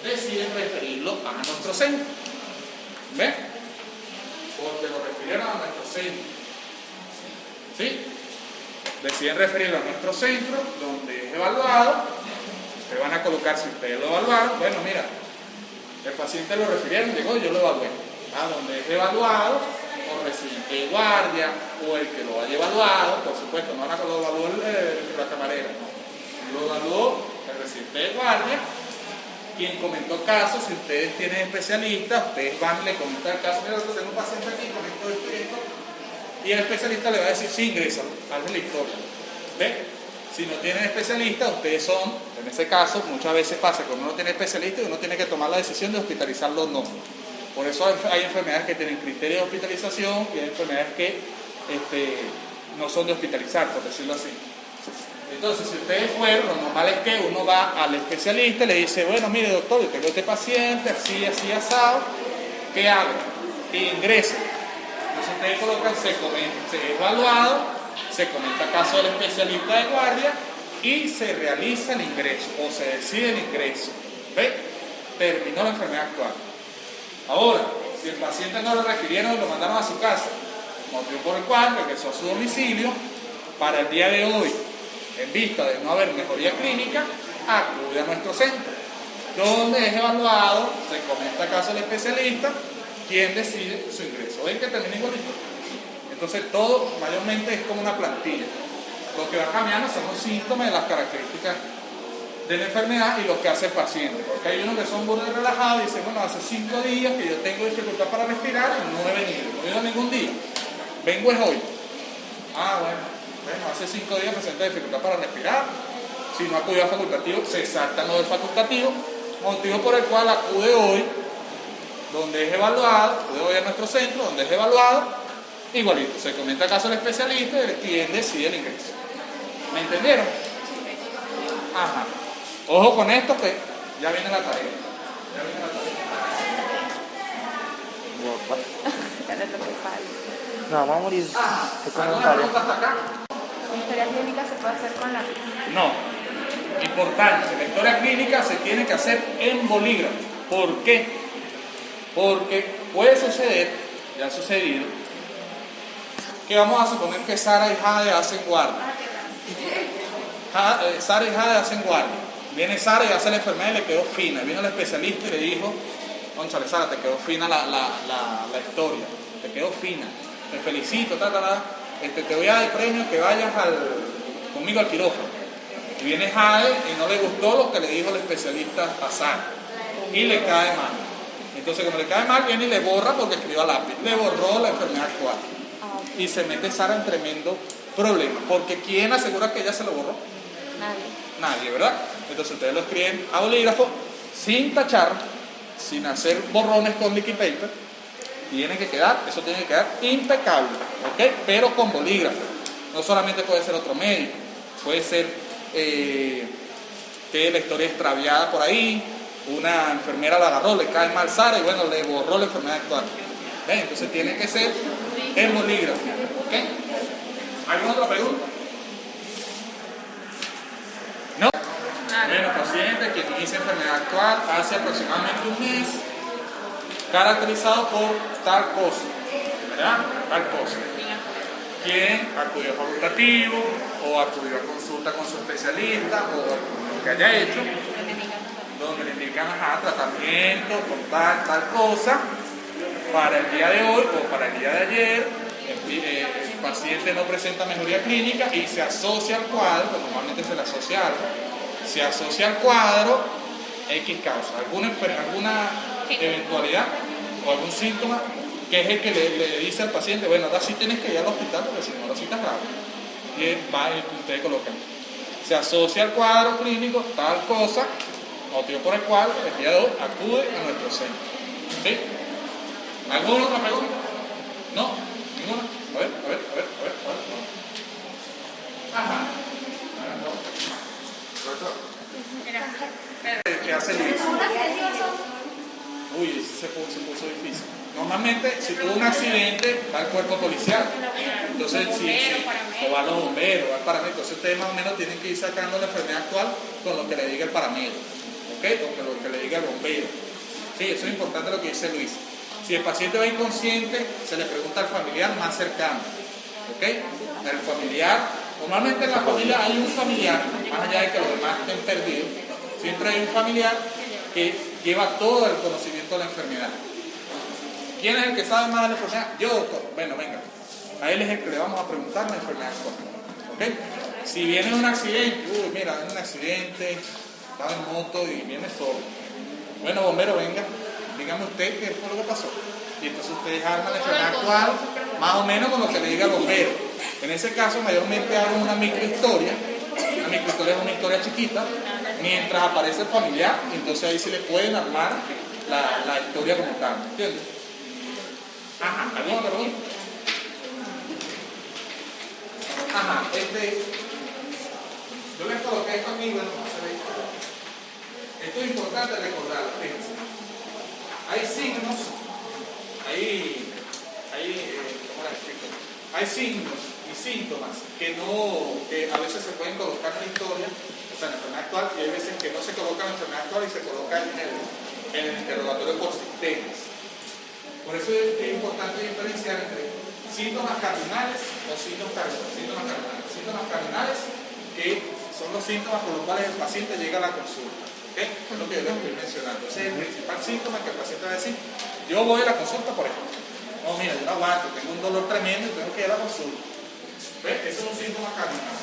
deciden referirlo a nuestro centro. ¿Ven? Porque lo refirieron a nuestro centro. ¿Sí? Deciden referirlo a nuestro centro, donde es evaluado. Ustedes van a colocar, si ustedes lo evaluaron, bueno, mira, El paciente lo refirieron, llegó, yo lo evalué. Donde es evaluado, o residente de guardia, o el que lo haya evaluado, por supuesto, no lo evaluó la camarera, no. Lo evaluó el residente de guardia, quien comentó casos. Si ustedes tienen especialistas, ustedes van y le comentan el caso. Mira, tengo un paciente aquí, comentó esto, y el especialista le va a decir, sí, ingresa, hazle la historia. ¿Ven? Si no tienen especialistas, ustedes son, en ese caso, muchas veces pasa que uno no tiene especialista y uno tiene que tomar la decisión de hospitalizarlo o no. Por eso hay enfermedades que tienen criterio de hospitalización y hay enfermedades que no son de hospitalizar, por decirlo así. Entonces, si ustedes fueron, lo normal es que uno va al especialista y le dice, bueno, mire doctor, yo tengo este paciente, así, asado, ¿qué hago? Que ingrese. Entonces ustedes colocan, se es evaluado, se comenta caso del especialista de guardia y se realiza el ingreso o se decide el ingreso. ¿Ve? Terminó la enfermedad actual. Ahora, si el paciente no lo requirieron y lo mandaron a su casa, motivo por el cual regresó a su domicilio, para el día de hoy, en vista de no haber mejoría clínica, acude a nuestro centro, donde es evaluado, se comenta caso del especialista, quien decide su ingreso. ¿Ven que termina igualito? Entonces todo mayormente es como una plantilla. Lo que va cambiando son los síntomas y las características de la enfermedad y lo que hace el paciente. Porque hay unos que son burdos y relajados y dicen, bueno, hace 5 días que yo tengo dificultad para respirar y no he venido ningún día. Vengo es hoy. Bueno, hace 5 días presenta dificultad para respirar. Si no acudió a facultativo, se salta lo del facultativo, motivo por el cual acude hoy, donde es evaluado, acude hoy a nuestro centro, donde es evaluado. Igualito, se comenta caso del especialista y quien decide el ingreso. ¿Me entendieron? Ajá. Ojo con esto que ya viene la tarea. Ya viene la tarea.
No, vamos a morir.
¿Alguna pregunta hasta acá?
¿La historia clínica se puede hacer con lápiz?
No. Importante, la historia clínica se tiene que hacer en bolígrafo. ¿Por qué? Porque puede suceder, ya ha sucedido, que vamos a suponer que Sara y Jade hacen guardia. Sara y Jade hacen guardia. Viene Sara y hace la enfermedad y le quedó fina. Vino el especialista y le dijo, cónchale Sara, te quedó fina la historia. Te quedó fina. Te felicito, te voy a dar el premio que vayas conmigo al quirófano. Y viene Jade y no le gustó lo que le dijo el especialista a Sara. Y le cae mal. Entonces, como le cae mal, viene y le borra porque escribió a lápiz. Le borró la enfermedad actual. Y se mete Sara en tremendo problema. Porque ¿quién asegura que ella se lo borró? Nadie, ¿verdad? Entonces ustedes lo escriben a bolígrafo, sin tachar, sin hacer borrones con liquid paper. Eso tiene que quedar impecable, ¿ok? Pero con bolígrafo. No solamente puede ser otro médico, puede ser que la historia extraviada por ahí, una enfermera la agarró, le cae mal Sara y bueno, le borró la enfermedad actual. ¿Ven? Entonces tiene que ser en bolígrafo, ¿ok? ¿Alguna otra pregunta? ¿No? Bueno, paciente que inicia enfermedad actual hace aproximadamente un mes, caracterizado por tal cosa, ¿verdad? Tal cosa. Quien acudió a facultativo o acudió a consulta con su especialista o lo que haya hecho, donde le indican tratamiento con tal cosa. Para el día de hoy o para el día de ayer, el paciente no presenta mejoría clínica y se asocia al cuadro, pues normalmente se le asocia algo, se asocia al cuadro X causa, alguna eventualidad o algún síntoma que es el que le dice al paciente, bueno, ahora sí tienes que ir al hospital porque si no, ahora sí estás grave. Y va y ustedes colocan. Se asocia al cuadro clínico, tal cosa, motivo por el cual el día de hoy acude a nuestro centro. ¿Sí? ¿Alguna otra pregunta? ¿No? ¿Ninguna? A ver. Ajá. ¿Qué hace Luis? Uy, ese se puso difícil. Normalmente, si tuvo un accidente, va al cuerpo policial. Entonces, o va a los bomberos, va al paramédico. Entonces, ustedes más o menos tienen que ir sacando la enfermedad actual con lo que le diga el paramédico. ¿Ok? O con lo que le diga el bombero. Sí, eso es importante lo que dice Luis. Si el paciente va inconsciente, se le pregunta al familiar más cercano. ¿Ok? El familiar, normalmente en la familia hay un familiar, más allá de que los demás estén perdidos, siempre hay un familiar que lleva todo el conocimiento de la enfermedad. ¿Quién es el que sabe más de la enfermedad? Yo, doctor. Bueno, venga. A él es el que le vamos a preguntar la enfermedad actual. ¿Ok? Si viene un accidente, mira, en un accidente, estaba en moto y viene solo. Bueno, bombero, venga, dígame usted qué fue lo que pasó. Y entonces ustedes arman la enfermedad actual, más o menos con lo que le diga el bombero. En ese caso, mayormente hago una microhistoria. Una microhistoria es una historia chiquita, mientras aparece el familiar, entonces ahí sí le pueden armar la historia como tal. ¿Entiendes? Ajá, ¿alguna pregunta? Ajá, yo les coloqué esto aquí, bueno, no se ve. Esto es importante recordar, fíjense. Hay signos, ¿cómo les explico? Hay signos y síntomas que a veces se pueden colocar en la historia, o sea, en la enfermedad actual, y hay veces que no se coloca en la enfermedad actual y se coloca en el interrogatorio por sistemas. Por eso es importante diferenciar entre síntomas cardinales o síntomas cardinales. Síntomas cardinales que son los síntomas por los cuales el paciente llega a la consulta. ¿Okay? Es lo que yo les estoy mencionando. Ese es el principal síntoma que el paciente va a decir: yo voy a la consulta, por ejemplo. No, mira, yo no aguanto, tengo un dolor tremendo y tengo que ir a la consulta. ¿Ves? Ese es un síntoma cardinal.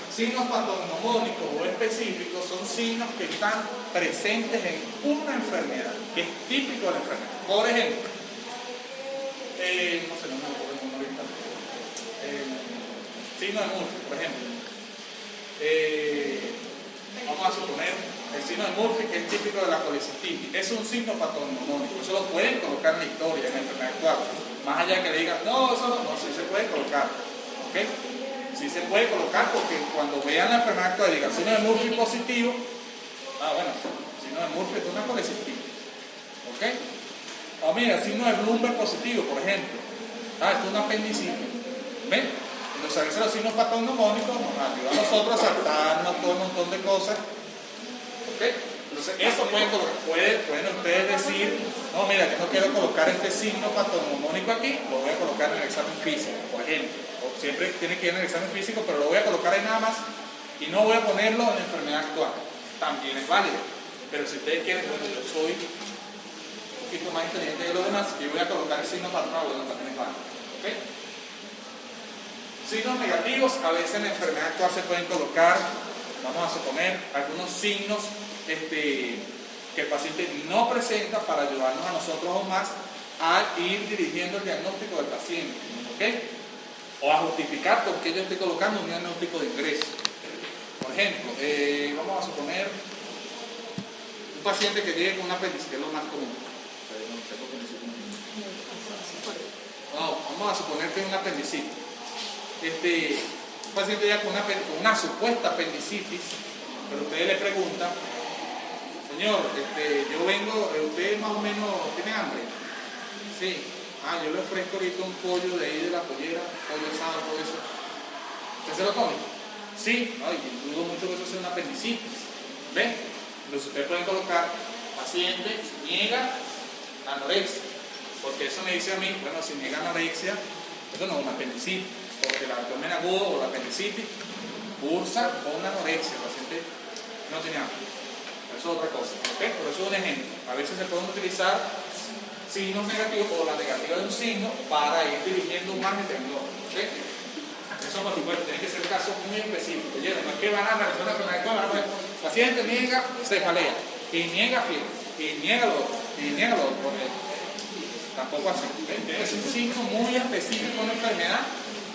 Signos patognomónicos o específicos son signos que están presentes en una enfermedad, que es típico de la enfermedad. Por ejemplo, no sé, no me acuerdo ahorita. Signo de Murphy, por ejemplo. Vamos a suponer el signo de Murphy, que es típico de la colicistitis. Es un signo patognomónico. Eso lo pueden colocar en la historia, en la enfermedad actual. Más allá de que le digan, no, eso no, sí se puede colocar. ¿Ok? Sí se puede colocar porque cuando vean la enfermedad actual y digan signo de Murphy positivo, bueno, signo de Murphy es una colicistitis. ¿Ok? O mira, signo de Bloomberg positivo, por ejemplo. Esto es una apendicitis. ¿Ven? Entonces, a veces los signos patognomónicos nos ayudan a nosotros a saltarnos todo un montón de cosas. ¿Ok? Entonces, eso pueden ustedes decir, no, mira, yo no quiero colocar este signo patognomónico aquí, lo voy a colocar en el examen físico, por ejemplo. O siempre tiene que ir en el examen físico, pero lo voy a colocar ahí nada más y no voy a ponerlo en la enfermedad actual. También es válido. Pero si ustedes quieren, bueno, yo soy un poquito más inteligente que los demás, y voy a colocar el signo patognomónico, bueno, también es válido. ¿Ok? Signos negativos, a veces en la enfermedad actual se pueden colocar, vamos a suponer, algunos signos que el paciente no presenta para ayudarnos a nosotros o más a ir dirigiendo el diagnóstico del paciente, ¿ok? O a justificar por qué yo estoy colocando un diagnóstico de ingreso. Por ejemplo, vamos a suponer un paciente que llegue con una apendicitis, que es lo más común. No, vamos a suponer que es una apendicitis. Un paciente ya con una supuesta apendicitis, pero ustedes le preguntan, señor, yo vengo, usted más o menos tiene hambre. Sí. Yo le ofrezco ahorita un pollo de ahí de la pollera, pollo asado, todo eso. ¿Usted se lo come? Sí. Dudo mucho que eso sea una apendicitis. ¿Ven? Entonces ustedes pueden colocar, paciente niega anorexia, porque eso me dice a mí, bueno, si niega anorexia, eso no es una apendicitis, porque el abdomen agudo o la apendicitis cursa con una anorexia, el paciente no tiene hambre. Eso es otra cosa, ¿ok? Por eso es un ejemplo. A veces se pueden utilizar signos negativos o la negativa de un signo para ir dirigiendo un margen de diagnóstico, ¿ok? Eso, por supuesto, tiene que ser casos muy específicos. No es que van a realizar una enfermedad actual, paciente niega cefalea, y niega fiebre, y niega lo otro, tampoco así. Es un signo muy específico de una enfermedad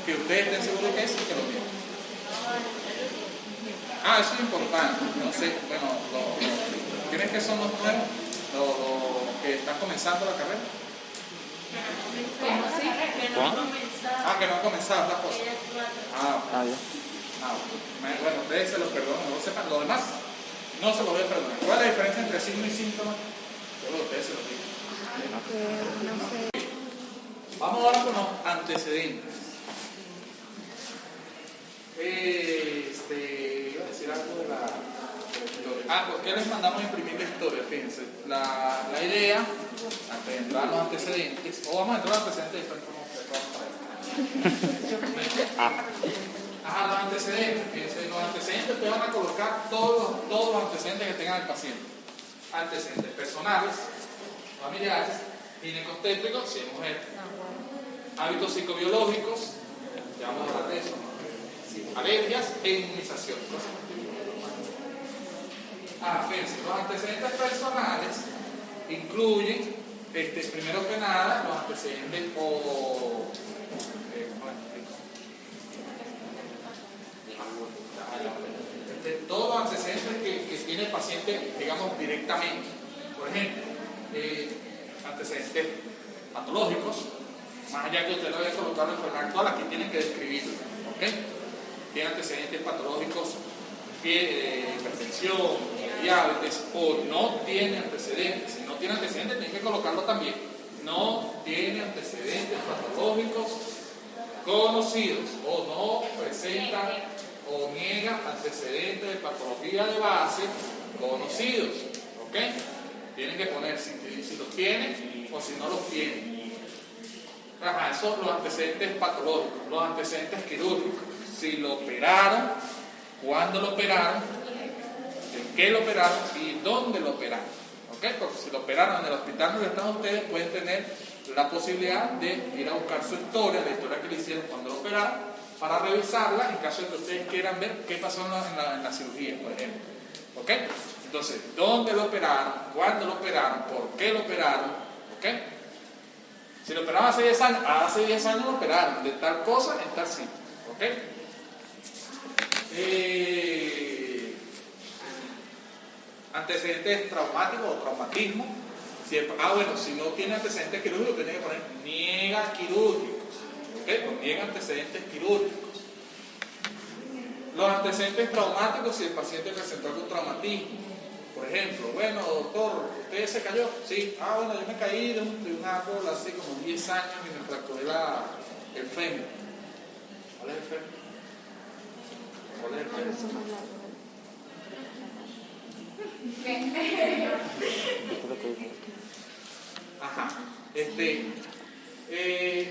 que ustedes estén seguros que es y que lo tienen. Eso es importante. No sé, bueno, ¿quiénes que son los nuevos? Los que están comenzando la carrera. Que no han comenzado las cosas. Bueno, ustedes se los perdonan, no lo sepan. Lo demás no se los voy a perdonar. ¿Cuál es la diferencia entre signo y síntoma? Solo ustedes se los digo. Vamos ahora con los antecedentes. Iba a decir algo de la historia. ¿Por qué les mandamos a imprimir la historia? Fíjense, la idea, antes de entrar a los antecedentes, o vamos a entrar a los antecedentes y después los antecedentes. Fíjense, los antecedentes te van a colocar todos los antecedentes que tenga el paciente. antecedentes personales, familiares, ginecostétricos, si es mujer, hábitos psicobiológicos, ya vamos a hablar de eso, alergias e inmunización. Fíjense, los antecedentes personales incluyen, primero que nada, los antecedentes todos los antecedentes que tiene el paciente, digamos, directamente. Por ejemplo, antecedentes patológicos, más allá que usted lo haya colocado en enfermedad actual, aquí tienen que describirlo. ¿Okay? Tiene antecedentes patológicos, hipertensión, diabetes, o no tiene antecedentes. Si no tiene antecedentes, tiene que colocarlo también. No tiene antecedentes patológicos conocidos, o no presenta o niega antecedentes de patología de base conocidos. ¿Ok? Tienen que poner si los tienen o si no los tienen. Esos son los antecedentes patológicos. Los antecedentes quirúrgicos. Si lo operaron, cuándo lo operaron, en qué lo operaron y dónde lo operaron. ¿Ok? Porque si lo operaron en el hospital donde están ustedes, pueden tener la posibilidad de ir a buscar su historia, la historia que le hicieron cuando lo operaron, para revisarla en caso de que ustedes quieran ver qué pasó en la cirugía, por ejemplo. ¿Ok? Entonces, ¿dónde lo operaron? ¿Cuándo lo operaron? ¿Por qué lo operaron? ¿Ok? Si lo operaron hace 10 años lo operaron, de tal cosa en tal sitio. ¿Ok? Antecedentes traumáticos o traumatismo. Si no tiene antecedentes quirúrgicos, tiene que poner niega quirúrgicos. ¿Ok? Niega antecedentes quirúrgicos. Los antecedentes traumáticos, si el paciente presentó algún traumatismo. Por ejemplo, bueno, doctor, ¿usted se cayó? Sí. Bueno, yo me caí de un árbol hace como 10 años y me fracturé el fémur. ¿Cuál es el fémur? ¿Cuál es el fémur? Ajá.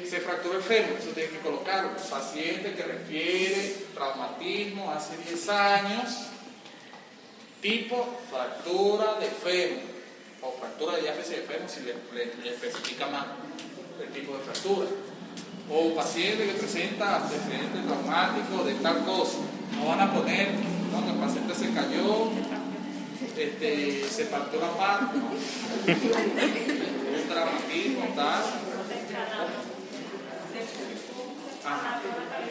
Se fracturó el fémur, eso tiene que colocarlo. Paciente que refiere traumatismo hace 10 años, tipo fractura de fémur o fractura de diáfisis de fémur, si le especifica más el tipo de fractura. O paciente que presenta antecedente traumático de tal cosa. No van a poner, no, el paciente se cayó, se partió la pata, ¿no? Un traumatismo, tal. Ajá.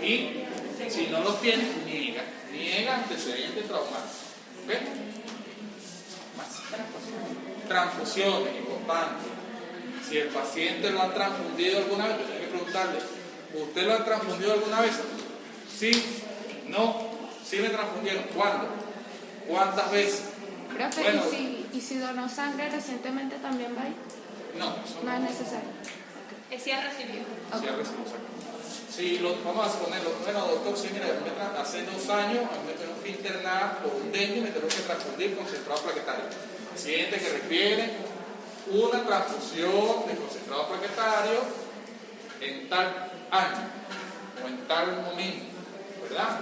Y si no los tiene, niega antecedentes traumáticos. ¿Ok? Más. Transfusiones, importante. Si el paciente lo ha transfundido alguna vez, tiene que preguntarle, ¿usted lo ha transfundido alguna vez? Sí, no, sí me transfundieron. ¿Cuándo? ¿Cuántas veces?
Profe,
Bueno,
¿y si donó sangre recientemente también va ahí?
No,
no es necesario.
Que sí ha recibido.
Sí ha recibido sangre. Sí, vamos a suponerlo. Bueno, doctor, sí, mira, hace 2 años me tuvieron que internar por un dengue y me tuvieron que transfundir concentrado plaquetario. Paciente que refiere una transfusión de concentrado plaquetario en tal año o en tal momento, ¿verdad?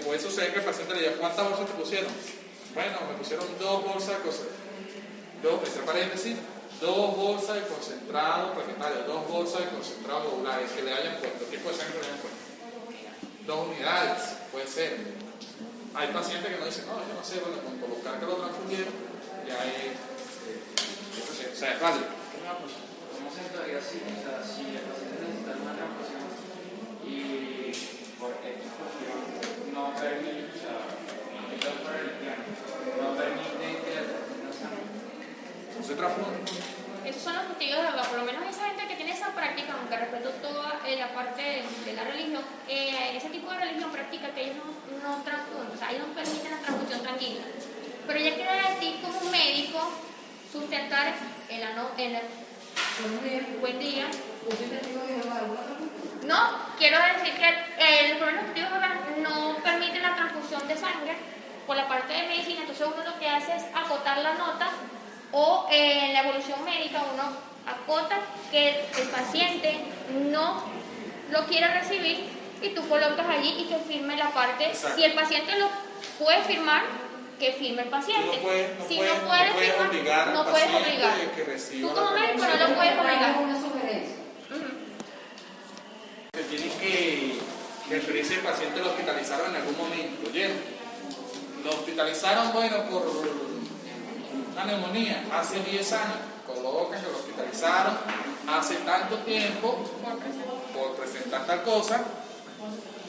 Puede suceder que el paciente le diga, ¿cuántas bolsas te pusieron? Bueno, me pusieron 2 bolsas de concentrado, entre paréntesis, 2 bolsas de concentrado plaquetario, 2 bolsas de concentrado globulares que le hayan puesto. ¿Qué tipo de sangre le hayan puesto? 2 unidades, puede ser. Hay pacientes que nos dicen, no, yo no sé, bueno, con colocar que lo transfundieron, ya es, o sea, es válido.
¿Cómo se entraría así? O sea, si el paciente necesita una transfusión y por X cuestión no permite, o sea, no permite que la transfusión sangre.
No se transfunde.
Esos son los testigos de Jehová, por lo menos esa gente que tiene esa práctica, aunque respeto toda la parte de la religión, ese tipo de religión practica que ellos no transfunden, o sea, ellos no permiten la transfusión sanguínea. Pero ya queda de ti como médico sustentar buen día. No, quiero decir que los problemas testigos de Jehová no permiten la transfusión de sangre por la parte de medicina, entonces uno lo que hace es acotar la nota. O en la evolución médica uno acota que el paciente no lo quiere recibir y tú colocas allí y que firme la parte.
Exacto.
Si el paciente lo puede firmar, que firme el paciente.
Tú no puedes
si
obligar
firmar, no
al
puedes
paciente
obligar.
que reciba
Tú
la
como médico no
prescripción.
lo puedes obligar.
Una sugerencia.
Se tiene que referirse al paciente lo hospitalizaron en algún momento. ¿Oyeron? Lo hospitalizaron, bueno, por una neumonía hace 10 años. Colocan que lo hospitalizaron hace tanto tiempo por presentar tal cosa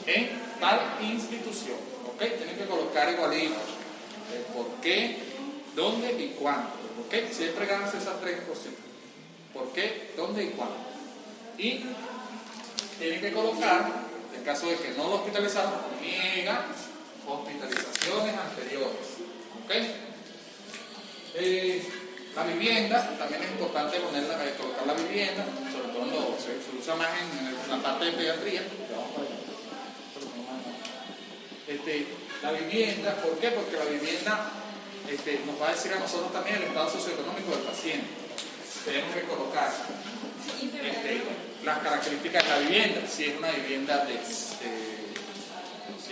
en tal institución. ¿Ok? Tienen que colocar igualito el por qué, dónde y cuándo. ¿Ok? Siempre ganas esas 3 cositas. ¿Por qué, dónde y cuándo? Y tienen que colocar, en caso de que no lo hospitalizaron, niega hospitalizaciones anteriores. ¿Ok? La vivienda, también es importante colocar la vivienda, sobre todo cuando se usa más en la parte de pediatría. La vivienda, ¿por qué? Porque la vivienda nos va a decir a nosotros también el estado socioeconómico del paciente. Tenemos que colocar las características de la vivienda, si es una vivienda si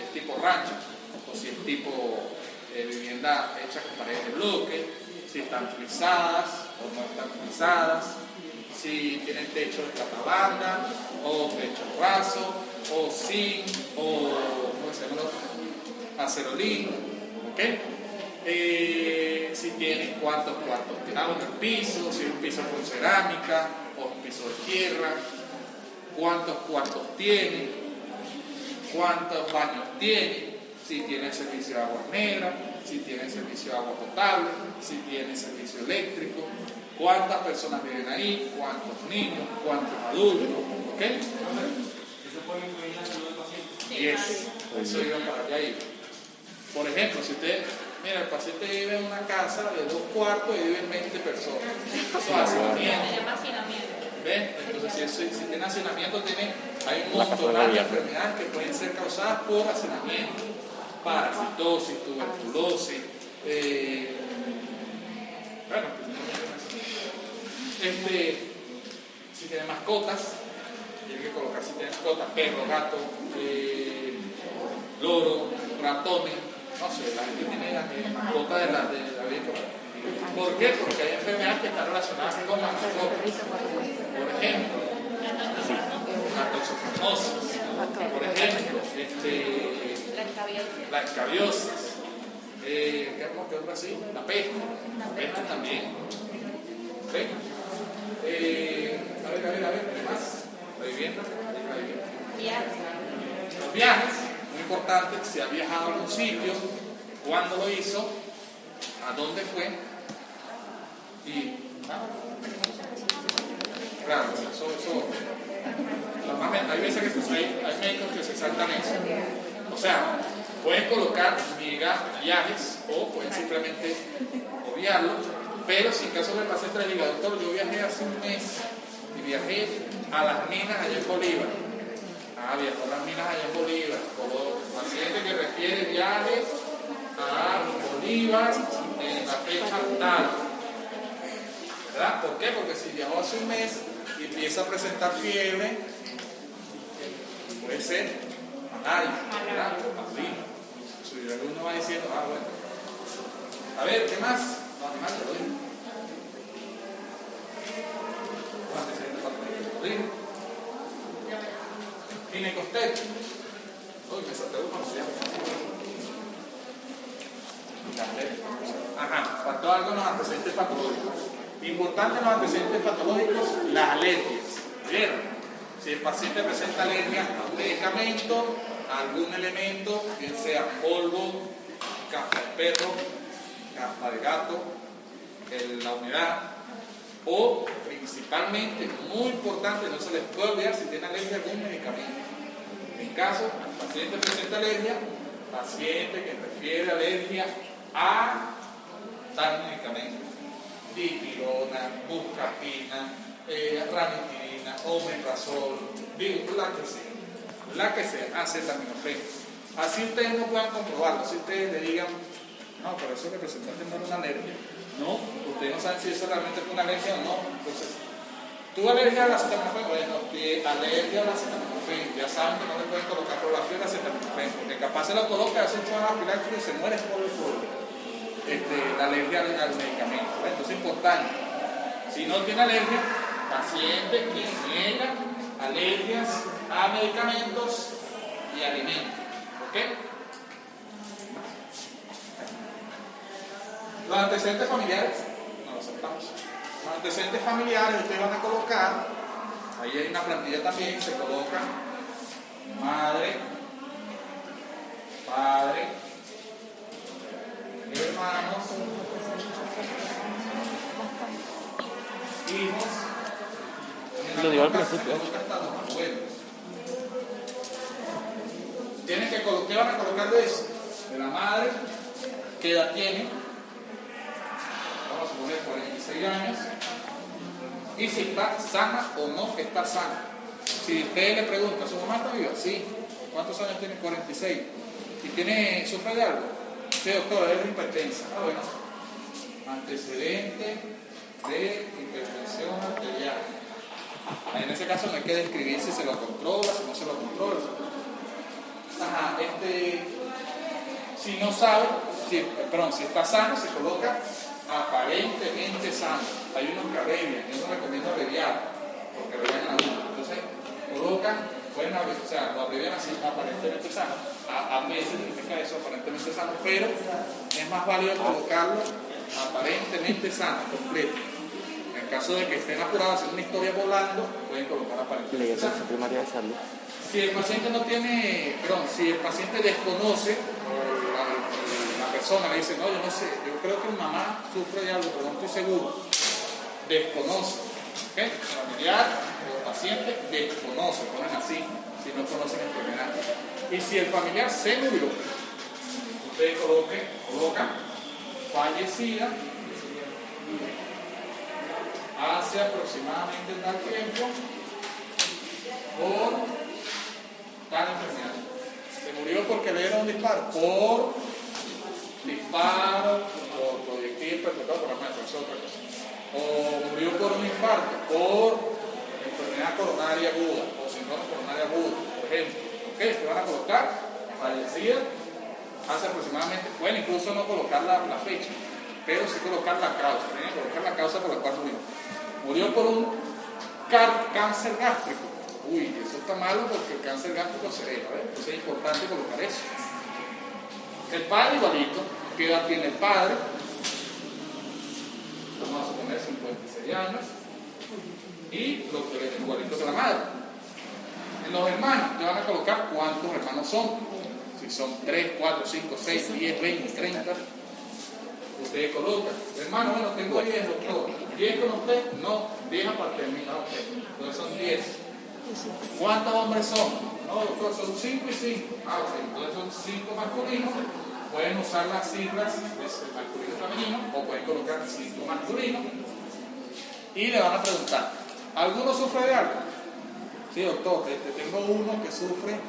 es tipo rancho o si es tipo vivienda hecha con paredes de bloque, si están frisadas o no están frisadas, si tienen techo de platabanda o techo raso o zinc o ¿cómo se llama? Acerolín, ¿ok? Si tienen cuántos cuartos tirados en el piso, si es un piso con cerámica o un piso de tierra, cuántos cuartos tiene, cuántos baños tiene, si tiene servicio de agua negra, si tiene servicio de agua potable, si tiene servicio eléctrico, cuántas personas viven ahí, cuántos niños, cuántos adultos, ¿ok?
¿Eso puede incluir la salud del paciente?
Y eso iba para allá ahí. Por ejemplo, si usted, mira, el paciente vive en una casa de 2 cuartos y viven 20 personas. Eso es hacinamiento.
Se llama hacinamiento.
¿Ven? Entonces, si tiene hacinamiento, hay un montón de enfermedades que pueden ser causadas por hacinamiento. Parasitosis, tuberculosis, bueno, si tiene mascotas, tiene que colocar si tiene mascotas, perro, gato, loro, ratones, no sé, la gente tiene mascotas de la vida. ¿Por qué? Porque hay enfermedades que están relacionadas con las mascotas. Por ejemplo, la toxoplasmosis, por ejemplo, la escabiosis, ¿qué otro así? La peste también. ¿Ven? A ver, ¿qué más? La vivienda. Los viajes, muy importante, si ha viajado a algún sitio, cuándo lo hizo, a dónde fue, y claro, eso normalmente hay veces que hay médicos que se saltan eso. O sea, pueden colocar viajes o pueden simplemente obviarlo, pero si en caso del paciente le diga, doctor, yo viajé hace un mes y viajé a las minas allá en Bolívar. Viajó a las minas allá en Bolívar. Como paciente que refiere viajes a Bolívar en la fecha tal. ¿Verdad? ¿Por qué? Porque si viajó hace un mes y empieza a presentar fiebre, puede ser malaria, ¿verdad? Y luego uno va diciendo, bueno. A ver, ¿qué más? No, animal, te lo digo. Ginecostético. Uy, me salté uno, se llama. Faltó algo en los antecedentes patológicos. Importante en los antecedentes patológicos, las alergias. ¿Vieron? Si el paciente presenta alergia a un medicamento, a algún elemento, bien sea polvo, caspa de perro, caspa de gato, la humedad, o principalmente, muy importante, no se les puede olvidar si tiene alergia a algún medicamento. En caso, el paciente presenta alergia, paciente que refiere alergia a tal medicamento, dipirona, buscapina, ranitidina, omeprazol, la que sea, acetaminofén. Así ustedes no puedan comprobarlo, si ustedes le digan, no, pero eso que presentaste no es una alergia. No, ustedes no saben si eso realmente fue una alergia o no. Entonces, ¿tú alergia al acetaminofén? Bueno, que alergia al acetaminofén. Ya saben que no le pueden colocar probabilidad al acetaminofén, porque capaz se lo coloca, hace un chavo y se muere por el polvo. la alergia al medicamento. ¿Ves? Entonces es importante. Si no tiene alergia, paciente que niega alergias a medicamentos y alimentos. ¿Ok? Los antecedentes familiares, no los aceptamos. Los antecedentes familiares ustedes van a colocar, ahí hay una plantilla también, se coloca madre, padre, hermanos, hijos,
Lo digo al principio.
hasta los abuelos. Tienen que, ¿qué van a colocar de eso? De la madre, ¿qué edad tiene? Vamos a poner 46 años. Y si está sana o no está sana. Si usted le pregunta, ¿su mamá está viva? Sí. ¿Cuántos años tiene? 46. ¿Y sufre de algo? Sí, doctor, es hipertensa. Ah, bueno. Antecedente de hipertensión arterial. En ese caso no hay que describir si se lo controla, si no se lo controla. Ajá, si no sabe, si está sano, se coloca aparentemente sano. Hay unos que abrevian, yo no recomiendo abreviar, porque abrevian a uno. Entonces, pueden abreviar, o sea, lo abrevian así, aparentemente sano. A veces significa eso, aparentemente sano, pero es más válido colocarlo aparentemente sano, completo. En caso de que estén apurados haciendo una historia volando, pueden colocar aparentemente sano.
Primaria de salud.
Si el paciente si el paciente desconoce, o la persona le dice, no, yo no sé, yo creo que mi mamá sufre de algo, pero no estoy seguro, desconoce, ¿ok? El familiar o el paciente desconoce, ponen así, si no conocen la enfermedad. Y si el familiar se murió, ustedes colocan fallecida hace aproximadamente tal tiempo por tal enfermedad. Se murió porque le dieron un disparo, por disparo, por proyectil perpetrado por arma de fuego, otra cosa. O murió por un infarto, por enfermedad coronaria aguda, o síndrome coronaria aguda, por ejemplo. ¿Ok? Se van a colocar fallecida hace aproximadamente, pueden incluso no colocar la fecha, pero sí colocar la causa. Tienen que colocar la causa por la cual murió. Murió por un cáncer gástrico. Uy, eso está malo porque el cáncer gástrico se hereda, ¿ves? Entonces es importante colocar eso. El padre igualito, ¿qué edad tiene el padre? Vamos a suponer 56 años. Y igualito que la madre. En los hermanos, te van a colocar cuántos hermanos son. Si son 3, 4, 5, 6, 10, 20, 30. Ustedes colocan. Hermano, bueno, tengo 10, doctor. ¿10 con usted? No, 10 aparte de mí. No, okay. Entonces son 10. ¿Cuántos hombres son? No, doctor, son 5 y 5. Ah, ok. Entonces son 5 masculinos. Pueden usar las siglas de masculino y femenino, o pueden colocar 5 masculinos. Y le van a preguntar, ¿alguno sufre de algo? Sí, doctor, tengo uno que sufre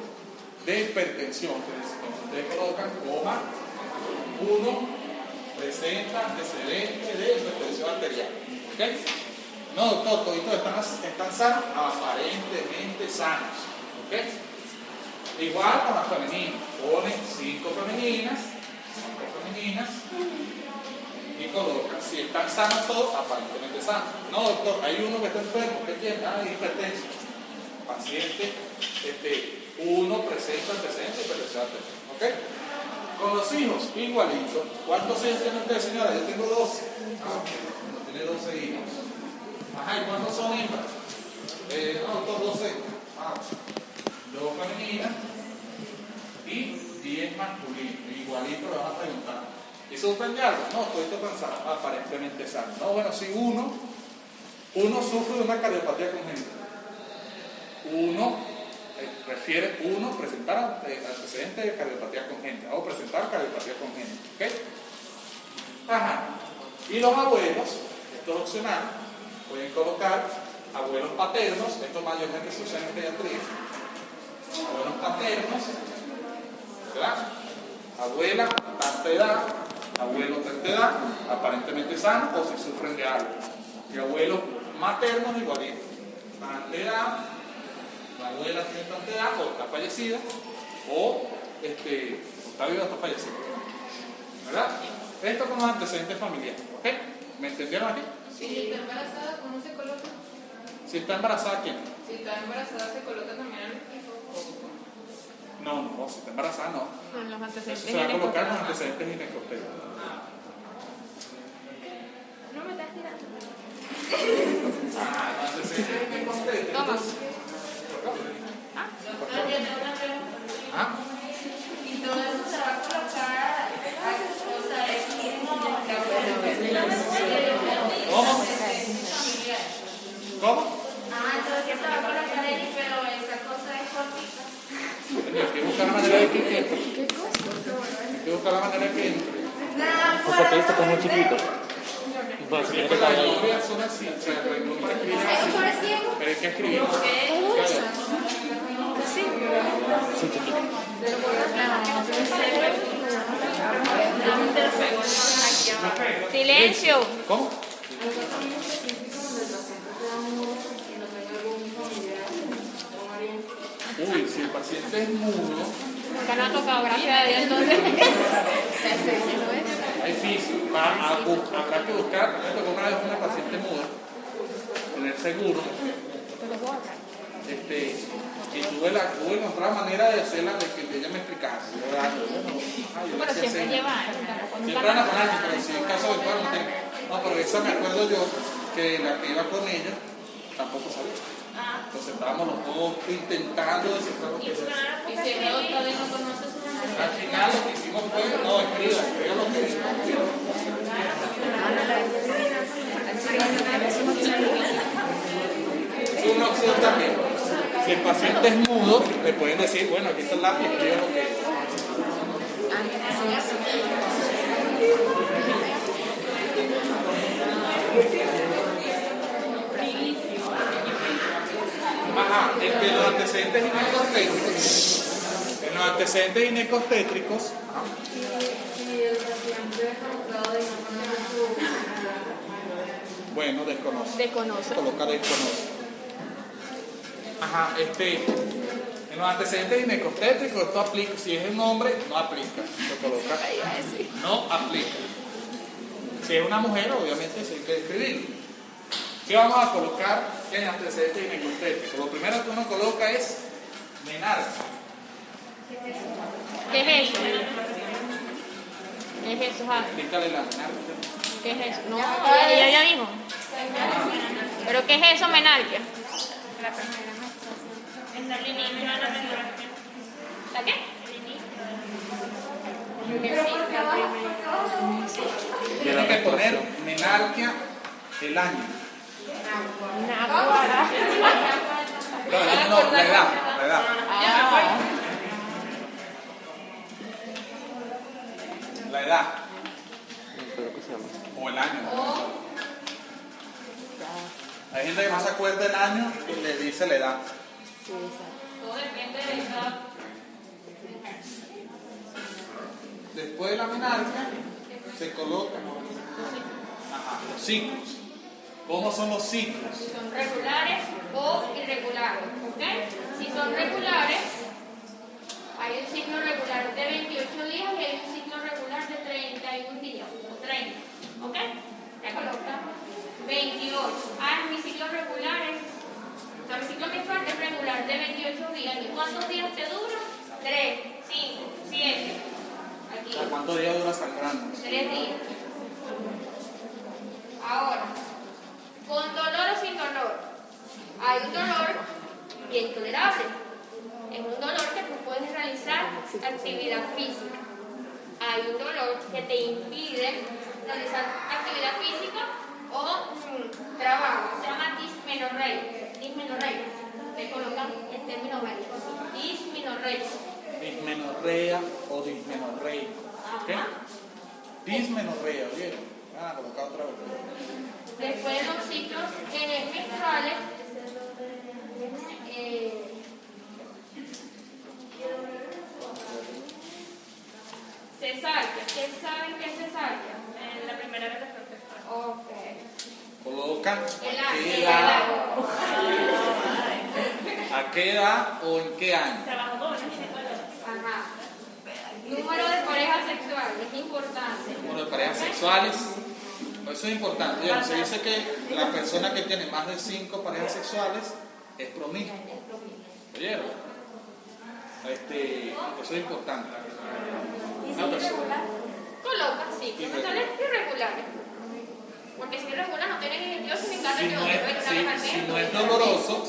de hipertensión. Ustedes colocan, coma, 1 presenta antecedentes de hipertensión arterial. ¿Ok? No, doctor, toditos están sanos, aparentemente sanos. ¿Ok? Igual con las femeninas. Ponen 5 femeninas y colocan. Si están sanos todos, aparentemente sanos. No, doctor, hay uno que está enfermo. ¿Qué tiene? Hipertensión. Paciente, 1 presenta antecedentes de hipertensión arterial. ¿Ok? Con los hijos, igualito. ¿Cuántos hijos tiene usted, señora? Yo tengo 12. Uno tiene 12 hijos. Ajá, ¿y cuántos son hembras? No, todos 12. 2 femeninas y 10 masculinos. Igualito le van a preguntar. ¿Y sufren de algo? No, estoy cansado. Aparentemente sano. No, bueno, si uno sufre de una cardiopatía congénita. Prefiere presentar antecedentes de cardiopatía congénita o presentar cardiopatía congénita. ¿Ok? Ajá. Y los abuelos, esto es opcional, pueden colocar abuelos paternos, esto mayormente se usa en pediatría. Abuelos paternos, ¿verdad? Abuela, tanta edad, abuelo, tanta edad, aparentemente sano o si sufren de algo. Y abuelos maternos, igualito. Tanta edad, la abuela tiene tanta edad o está fallecida, o está viva o está fallecida. ¿Verdad? Esto con los antecedentes familiares. ¿Ok? ¿Me entendieron aquí?
Si está embarazada, ¿cómo se coloca?
Si está embarazada, ¿quién?
Si está embarazada, ¿se coloca también en el hijo?
No, si está embarazada, no.
Son los
Eso
antecedentes
se va a colocar en los
ginecostétricos.
antecedentes ginecostétricos.
No me estás tirando.
Los antecedentes ginecostétricos.
Toma.
¿Ah?
Y todo eso se va a colocar, o sea, es mismo
¿Cómo? ¿Cómo?
entonces se va a colocar ahí, pero esa cosa es cortita.
Hay que buscar la manera de que entre. Hay que buscar la manera de que entre.
O sea que esto es muy chiquito. Bueno, se tiene que
Las
caer ahí.
historias son así, o sea, arregló para escribir así, pero hay que escribir.
Sí, chiquito.
Silencio.
¿Cómo? Uy, si el paciente es mudo,
Nunca nos ha tocado, gracias a Dios, entonces.
hay difícil. Habrá que buscar, me tocó una vez una paciente muda, en el seguro, y tuve que encontrar la manera de hacerla, de que ella me explicase.
Pero siempre lleva.
Siempre van a poner, pero si en caso de no tengo. No, pero esa me acuerdo yo, que la que iba con ella, tampoco sabía. Entonces estábamos los dos intentando descifrar lo que era.
Y si el otro todavía no conoce sus antecedentes.
Al final lo que hicimos fue, no, escriba lo que dice. Es una opción también. Si el paciente es mudo, le pueden decir, bueno, aquí está el lápiz, escriba lo que dice. Ajá, en los antecedentes ginecostétricos, bueno,
Desconoce.
coloca desconoce. Ajá, en los antecedentes ginecostétricos esto aplica, si es un hombre, no aplica, lo coloca, no aplica. Si es una mujer, obviamente sí hay que escribirlo. ¿Qué vamos a colocar en antecedentes ginecostétricos? Lo primero que uno coloca es menarca.
¿Qué es eso? ¿Qué es eso, Javi?
Explícale la menarca.
¿Qué es eso? No, ella ya dijo. ¿Pero qué es eso, menarquia? ¿La qué?
Tiene que poner menarquia el año. No, el año no, la edad. La edad.
¿Pero qué se llama?
O el año. Hay gente que no se acuerda el año y le dice la edad.
Todo depende de la edad.
Después de la menarquia se colocan los ciclos. ¿Cómo son los ciclos?
Son regulares o irregulares, ¿ok? Si son regulares, hay un ciclo regular de 28 días y hay un ciclo regular de 31 días, o 30, ¿ok? Ya coloca 28. Mi ciclo regular es, o sea, mi ciclo menstrual es regular de 28 días. ¿Y cuántos días te dura? 3, 5, 7. Aquí.
¿Cuántos días dura sangrando?
3 días. Ahora, ¿con dolor o sin dolor? Hay un dolor bien tolerable. Es un dolor que tú puedes realizar actividad física. Hay un dolor que te impide realizar actividad física o trabajo. Se llama dismenorrea. Dismenorrea. Le colocan el término médico así. Dismenorrea.
Dismenorrea o dismenorreico. ¿Qué? Dismenorrea, ¿oyeron? Van a colocar otra vez.
Después de los ciclos menstruales, cesárea. ¿Qué saben qué es cesárea?
La primera relación sexual.
Ok.
Colocan
El
a qué
el
edad,
año.
a qué edad o en qué año.
Trabajadores,
Ajá. Número de parejas sexual, es importante.
Número de parejas sexuales. Eso es importante. Oye, se dice que la persona que tiene más de 5 parejas sexuales es promiscua. ¿Oyeron? Eso es importante. Una persona.
Coloca, sí, que no son irregulares. Porque si irregular no tienen ni Dios ni cada
Si no es doloroso,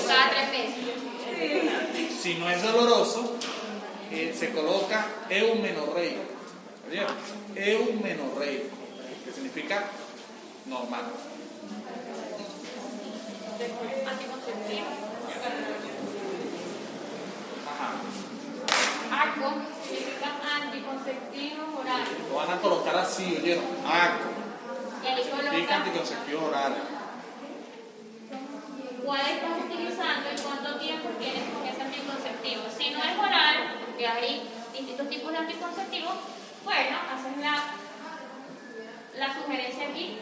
cada 3 meses.
si no es doloroso, se coloca eumenorreico. ¿Oyeron? Eumenorreico, que significa normal.
Anticonceptivo.
Ajá.
Arco significa anticonceptivo oral.
Lo van a colocar así, ¿oyeron? Arco.
Y ahí
Significa
coloca
anticonceptivo oral.
cuál estás utilizando y cuánto tiempo tienes con ese anticonceptivo. Si no es oral, porque hay distintos tipos de anticonceptivos, bueno, haces la sugerencia aquí.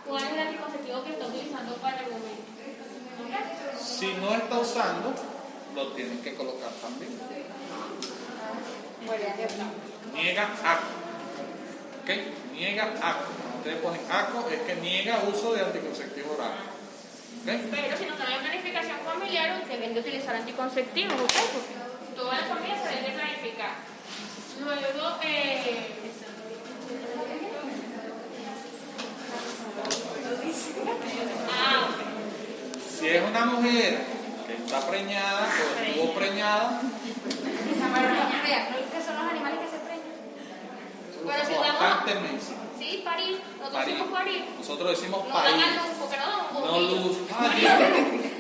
¿Cuál es el anticonceptivo que está utilizando para el momento? ¿Okay?
Si no está usando, lo tienen que colocar también. Niega ACO. ¿Ok? Niega ACO. Cuando ustedes ponen ACO es que niega uso de anticonceptivo oral. ¿Ok?
Pero si no tienen planificación familiar, deben de utilizar anticonceptivos, ¿ok? Porque toda la familia se debe planificar. Luego,
Si es una mujer que está preñada o estuvo preñada,
¿Qué son los animales que se preñan?
eso
Pero si
lo usamos
estamos-
bastante en medicina.
sí, parir. Nosotros
Parir.
decimos parir.
Nosotros decimos
No dan
parir.
a luz, porque no dan un
No
bombillo.
luz.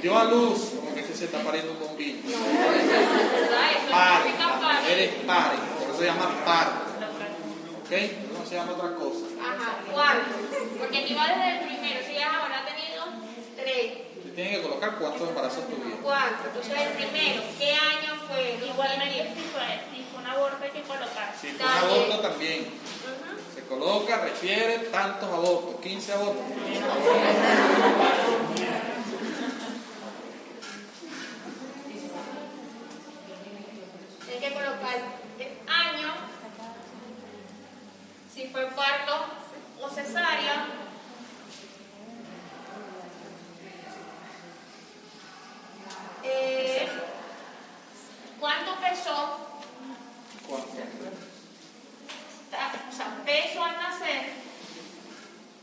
Dio a luz. Como que se está pariendo un bombillo.
No, ¿verdad? Eso
Pare.
significa
Las
parir.
mujeres paren. Por eso se llama par. ¿Ok? No se llama otra cosa.
Ajá, ¿cuánto? Porque aquí va desde el primero. Si ya habrá tenido 3.
Usted tiene que colocar cuántos embarazos tuvieron.
¿Cuánto? Entonces el primero, ¿qué año fue?
Igualmente, si fue un aborto hay que colocar.
Si fue un aborto también.
Ujú.
Se coloca, refiere tantos abortos. 15 abortos.
Hay que colocar el año, si fue parto o cesárea, cuánto pesó,
¿Cuánto?
o sea, peso al nacer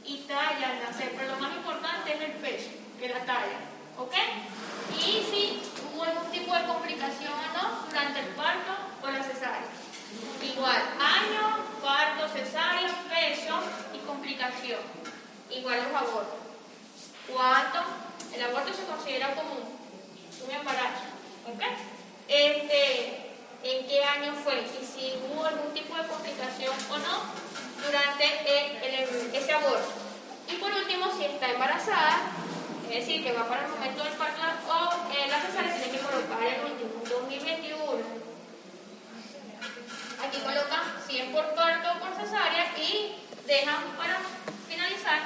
y talla al nacer, pero lo más importante es el peso que la talla, ¿ok? Y si hubo algún tipo de complicación o no durante el parto o la cesárea. Igual, año, parto, cesárea, peso y complicación. Igual los abortos. ¿Cuánto? El aborto se considera como un embarazo, ¿ok? ¿En qué año fue? Y si hubo algún tipo de complicación o no durante ese aborto. Y por último, si está embarazada, es decir, que va para el momento del parto o la cesárea, tiene que colocar el último, 2021. Aquí colocan si es por parto o por cesárea y dejan para finalizar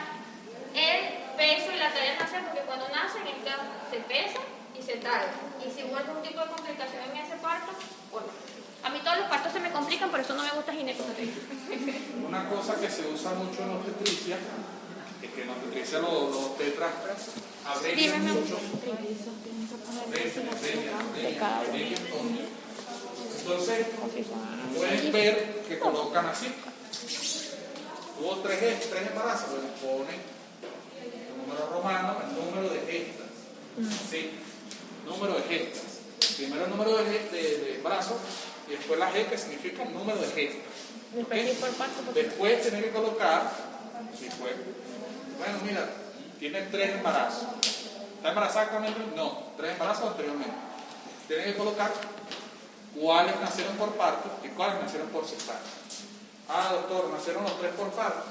el peso y la talla del nacer, porque cuando nacen se pesa y se talla. Y si hubo algún tipo de complicación en ese parto, bueno. A mí todos los partos se me complican, por eso no me gusta ginecología.
Una cosa que se usa mucho en obstetricia es que en obstetricia los tetras abrevian mucho. Entonces, pueden ver que colocan así. Hubo 3 embarazos, bueno, ponen el número romano, el número de gestas. Sí, número de gestas. Primero el número de embarazos y después la G, que significa el número de gestas. ¿Ok? Después tienen que colocar, si fue, bueno, mira, tiene 3 embarazos. ¿Está embarazada actualmente? No, 3 embarazos anteriormente. Tienen que colocar cuáles nacieron por parto y cuáles nacieron por cesárea. Ah, doctor, nacieron los 3 por parto.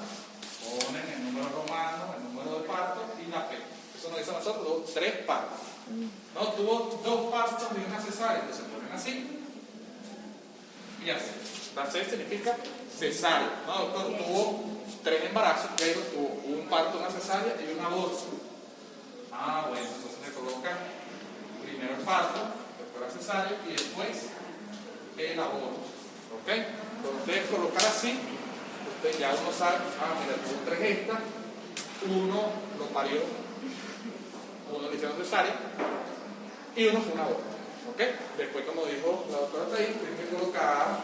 Ponen el número romano, el número de parto y la P. Eso nos dice a nosotros 3 partos. No, tuvo 2 partos y una cesárea, entonces ponen así. Y así. La C significa cesárea. No, doctor, tuvo 3 embarazos, pero tuvo un parto, una cesárea y un aborto. Ah, bueno, entonces le colocan primero el parto, después la cesárea y después el aborto. ¿Ok? Cuando ustedes colocar así, usted ya uno sabe, mira, tuvo 3 gestas, uno lo parió, uno le hicieron cesárea y uno fue una aborto. ¿Ok? Después, como dijo la doctora Taí, tienen que colocar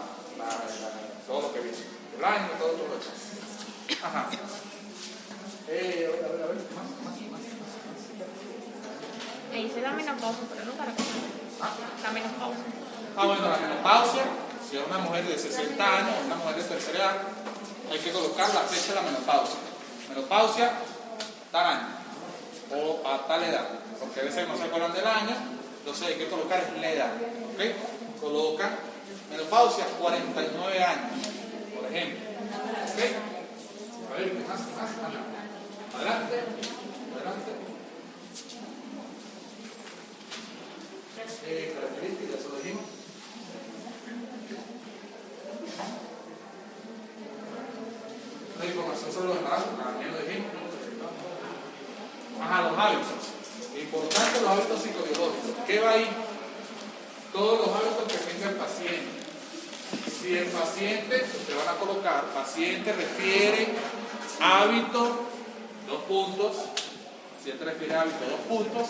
todo lo que viene, el año, todo lo que. Ajá. A ver, más.
Me dice la menopausia, pero nunca la conozco. La menopausia.
Bueno, la menopausia, si es una mujer de 60 años, una mujer de tercera edad, hay que colocar la fecha de la menopausia. Menopausia, tal año, o a tal edad, porque a veces no se acuerdan del año, entonces hay que colocar la edad. ¿Ok? Colocan menopausia, 49 años, por ejemplo. ¿Ok? A ver, ¿qué más? Adelante. Características, eso lo dijimos. La información sobre los embarazos, también lo dijimos. Los hábitos. Importante, los hábitos psicobiológicos. ¿Qué va ahí? Todos los hábitos que tenga el paciente. Si el paciente, te van a colocar, paciente refiere hábito, 2 puntos. Paciente refiere hábito, 2 puntos.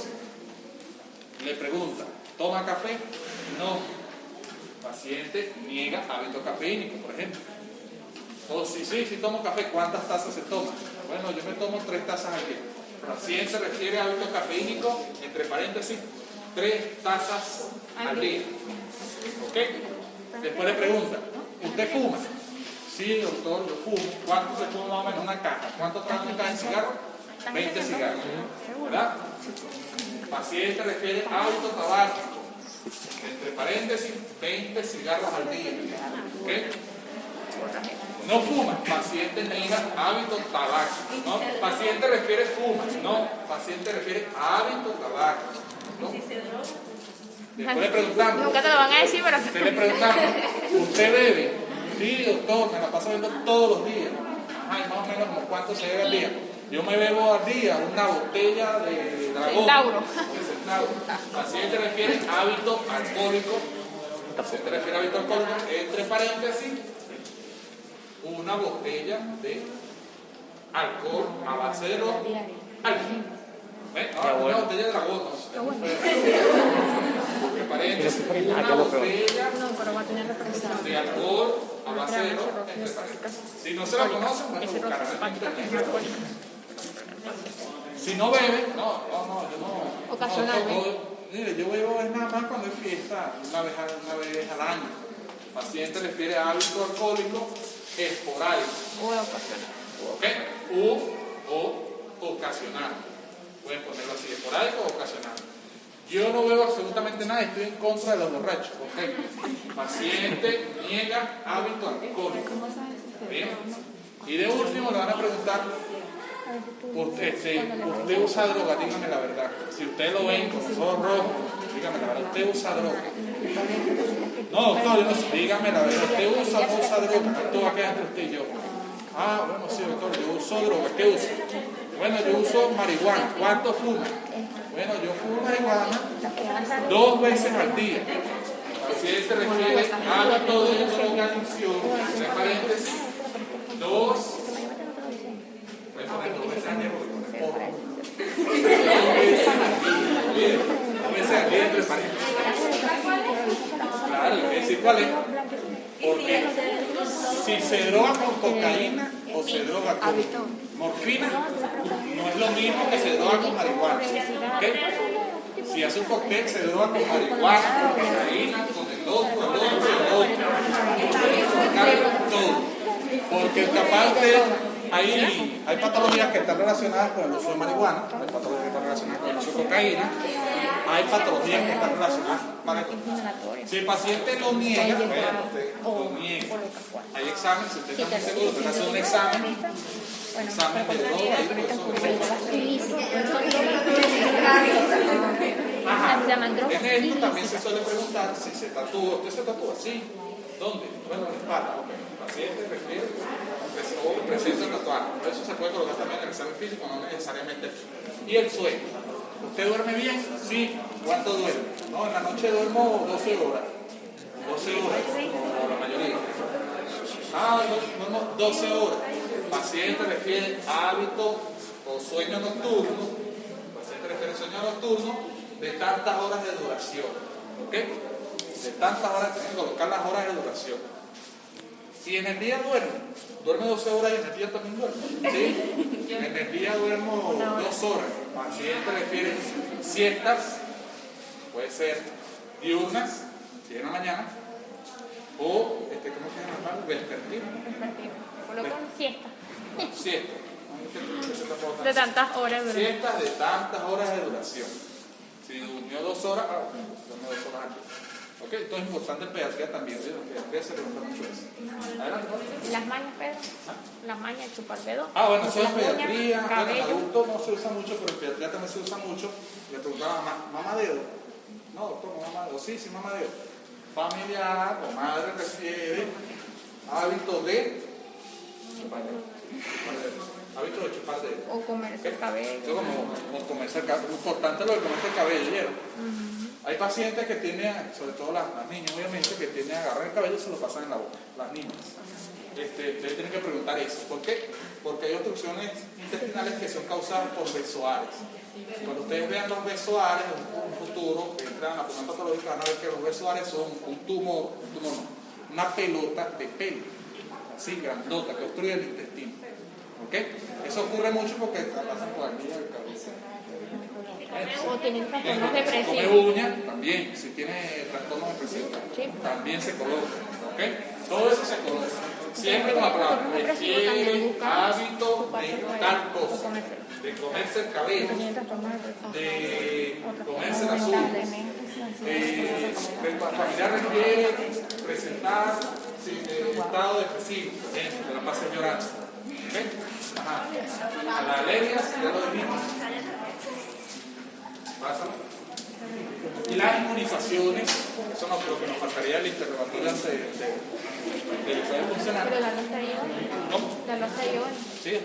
Le pregunta, ¿toma café? No. Paciente niega hábito cafeínico, por ejemplo. O sí tomo café, ¿cuántas tazas se toma? Bueno, yo me tomo 3 tazas al día. Paciente refiere hábito cafeínico, entre paréntesis, 3 tazas al día. ¿Ok? Después le pregunta, ¿usted fuma? Sí, doctor, yo fumo. ¿Cuánto se fuma más o menos una caja? ¿Cuánto trae una caja de cigarros? 20 cigarros. ¿Verdad? Paciente refiere hábito tabáquico, entre paréntesis, 20 cigarros al día. ¿Ok? No fuma, paciente niega hábito tabáquico. No, paciente refiere fuma, no, paciente refiere hábito tabáquico. ¿No? Después le preguntamos.
Nunca te lo van a decir, pero.
Usted le preguntamos, ¿usted bebe? Sí, doctor, me la paso bebiendo todos los días. Ajá, y más o menos como cuánto se bebe al día. Yo me bebo al día una botella de dragón.
Centauro.
Paciente refiere hábito alcohólico. Paciente refiere hábito alcohólico, entre paréntesis, una botella de alcohol a base de ron. Una botella de dragón. Entre paréntesis, una botella de alcohol a base de ron. Si no se la conocen, bueno, buscarán en internet. Si no bebe, yo no.
Ocasionalmente.
Mire, yo bebo es nada más cuando hay fiesta, una vez al año. Paciente refiere a hábito alcohólico esporádico. ¿Ok? O ocasional. Pueden ponerlo así, esporádico o ocasional. Yo no bebo absolutamente nada, estoy en contra de los borrachos. ¿Ok? Paciente niega hábito alcohólico. ¿Bien? Y de último le van a preguntar, usted usa droga, dígame la verdad. Si usted lo ven con los ojos rojos, dígame la verdad, usted usa droga. No, doctor, yo no sé, dígame la verdad, usted usa o no usa droga. Esto va a quedar entre usted y yo. Bueno, sí, doctor, yo uso droga. ¿Qué usa? Bueno, yo uso marihuana. ¿Cuánto fuma? Bueno, yo fumo marihuana 2 veces al día. Paciente se refiere a todo de drogadicción, entre paréntesis, 2 veces al día porque pone poco. 2 veces al día, entre paréntesis. Claro, ¿qué decir cuál es? Porque si se droga con cocaína o se droga con morfina, no es lo mismo que se droga con marihuana. ¿Okay? Si hace un cóctel, se droga con marihuana, con cocaína, con el otro. Todo. Porque capaz de hay patologías que están relacionadas con el uso de marihuana, hay patologías que están relacionadas con el uso de cocaína, hay patologías que están relacionadas con el... Si el paciente lo niega, hay exámenes, si usted está muy seguro, usted hace un examen de droga y En esto también se suele preguntar si se tatúa. ¿Usted se tatúa? Sí. ¿Dónde? Bueno, en la espalda. Ok. El paciente refiere o presenta tatuaje. Por eso se puede colocar también en el examen físico, no necesariamente. Y el sueño. ¿Usted duerme bien? Sí. ¿Cuánto duerme? No, en la noche duermo 12 horas. 12 horas, como la mayoría. duermo 12 horas. El paciente refiere hábito o sueño nocturno. El paciente refiere sueño nocturno de tantas horas de duración. ¿Ok? De tantas horas, tienen que colocar las horas de duración. Si en el día duerme 12 horas y en el día también duermo. ¿Sí? En el día duermo 2 horas. El paciente refiere siestas, puede ser diurnas, si es en la mañana, o, ¿cómo se llama? Vespertino.
Colocan siesta.
Siesta.
De tantas horas, ¿verdad?
Siestas de tantas horas de duración. Si durmió 2 horas, duerme 2 horas antes. Ok, esto es importante en pediatría también, ¿sí? En pediatría se pregunta mucho eso. Adelante.
Las mañas, Pedro. Las mañas, chupar dedo.
Bueno, eso es
Las
pediatría.
uñas,
Bueno, en
cabello.
adulto no se usa mucho, pero en pediatría también se usa mucho. Le preguntaba, ¿mamá dedo? No, doctor, no mamá dedo. Sí, mamá dedo. Familiar o madre refiere hábito de chupar dedo. Hábito de chupar dedo.
O comerse el cabello.
Eso como comerse el cabello. Importante lo de comerse el cabello, ¿vieron? Hay pacientes que tienen, sobre todo las niñas obviamente, que tienen agarrar el cabello y se lo pasan en la boca, las niñas. Ustedes tienen que preguntar eso. ¿Por qué? Porque hay obstrucciones intestinales que son causadas por besoares. Cuando ustedes vean los besoares en un futuro, que entran a la función patológica, van a ver que los besoares son un tumor no, una pelota de pelo, así grandota, que obstruye el intestino. ¿Ok? Eso ocurre mucho porque pasan por aquí el cabello.
O tienen trastornos
Come
depresivos.
uña, también, si tiene trastorno depresivo,
Sí.
también se coloca, ¿ok? Todo eso se coloca. Siempre con la palabra, requiere hábito de tal cosa, de comerse el cabello, de comerse las uñas, el familiar requiere presentar estado depresivo, por ejemplo, que la pase llorando, ¿ok? Ajá. A las alergias, ya lo dijimos. Y las inmunizaciones, eso no creo que nos faltaría el interrogatorio antes del examen funcional.
Pero la losa de iones.
¿Cómo?
La losa de iones.
Sí.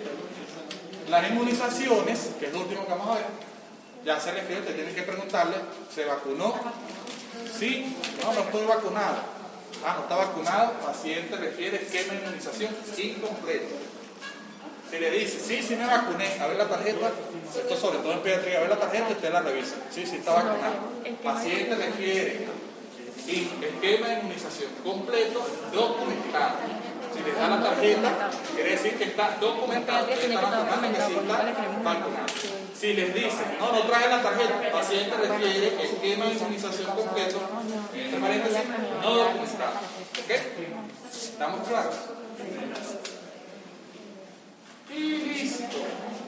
Las inmunizaciones, que es lo último que vamos a ver, ya se refiere, te tienen que preguntarle, ¿se vacunó? Sí, no estoy vacunado. No está vacunado, paciente refiere esquema de inmunización incompleto. Si le dice, sí me vacuné, a ver la tarjeta, esto sobre todo en pediatría, a ver la tarjeta y usted la revisa. Sí, está vacunado. Paciente refiere esquema de inmunización completo, documentado. Si les da la tarjeta, quiere decir que está documentado, que está vacunado, que sí está vacunado. Si les dice, no trae la tarjeta, paciente refiere esquema de inmunización completo, entre paréntesis, no documentado. ¿Ok? ¿Estamos claros? Y listo.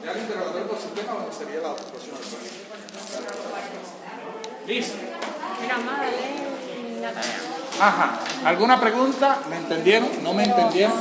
Ya el interrogatorio por sistema, bueno, sería la próxima vez. Listo.
Mira, más, dale la tarea.
Ajá. ¿Alguna pregunta? ¿Me entendieron? ¿No me entendieron?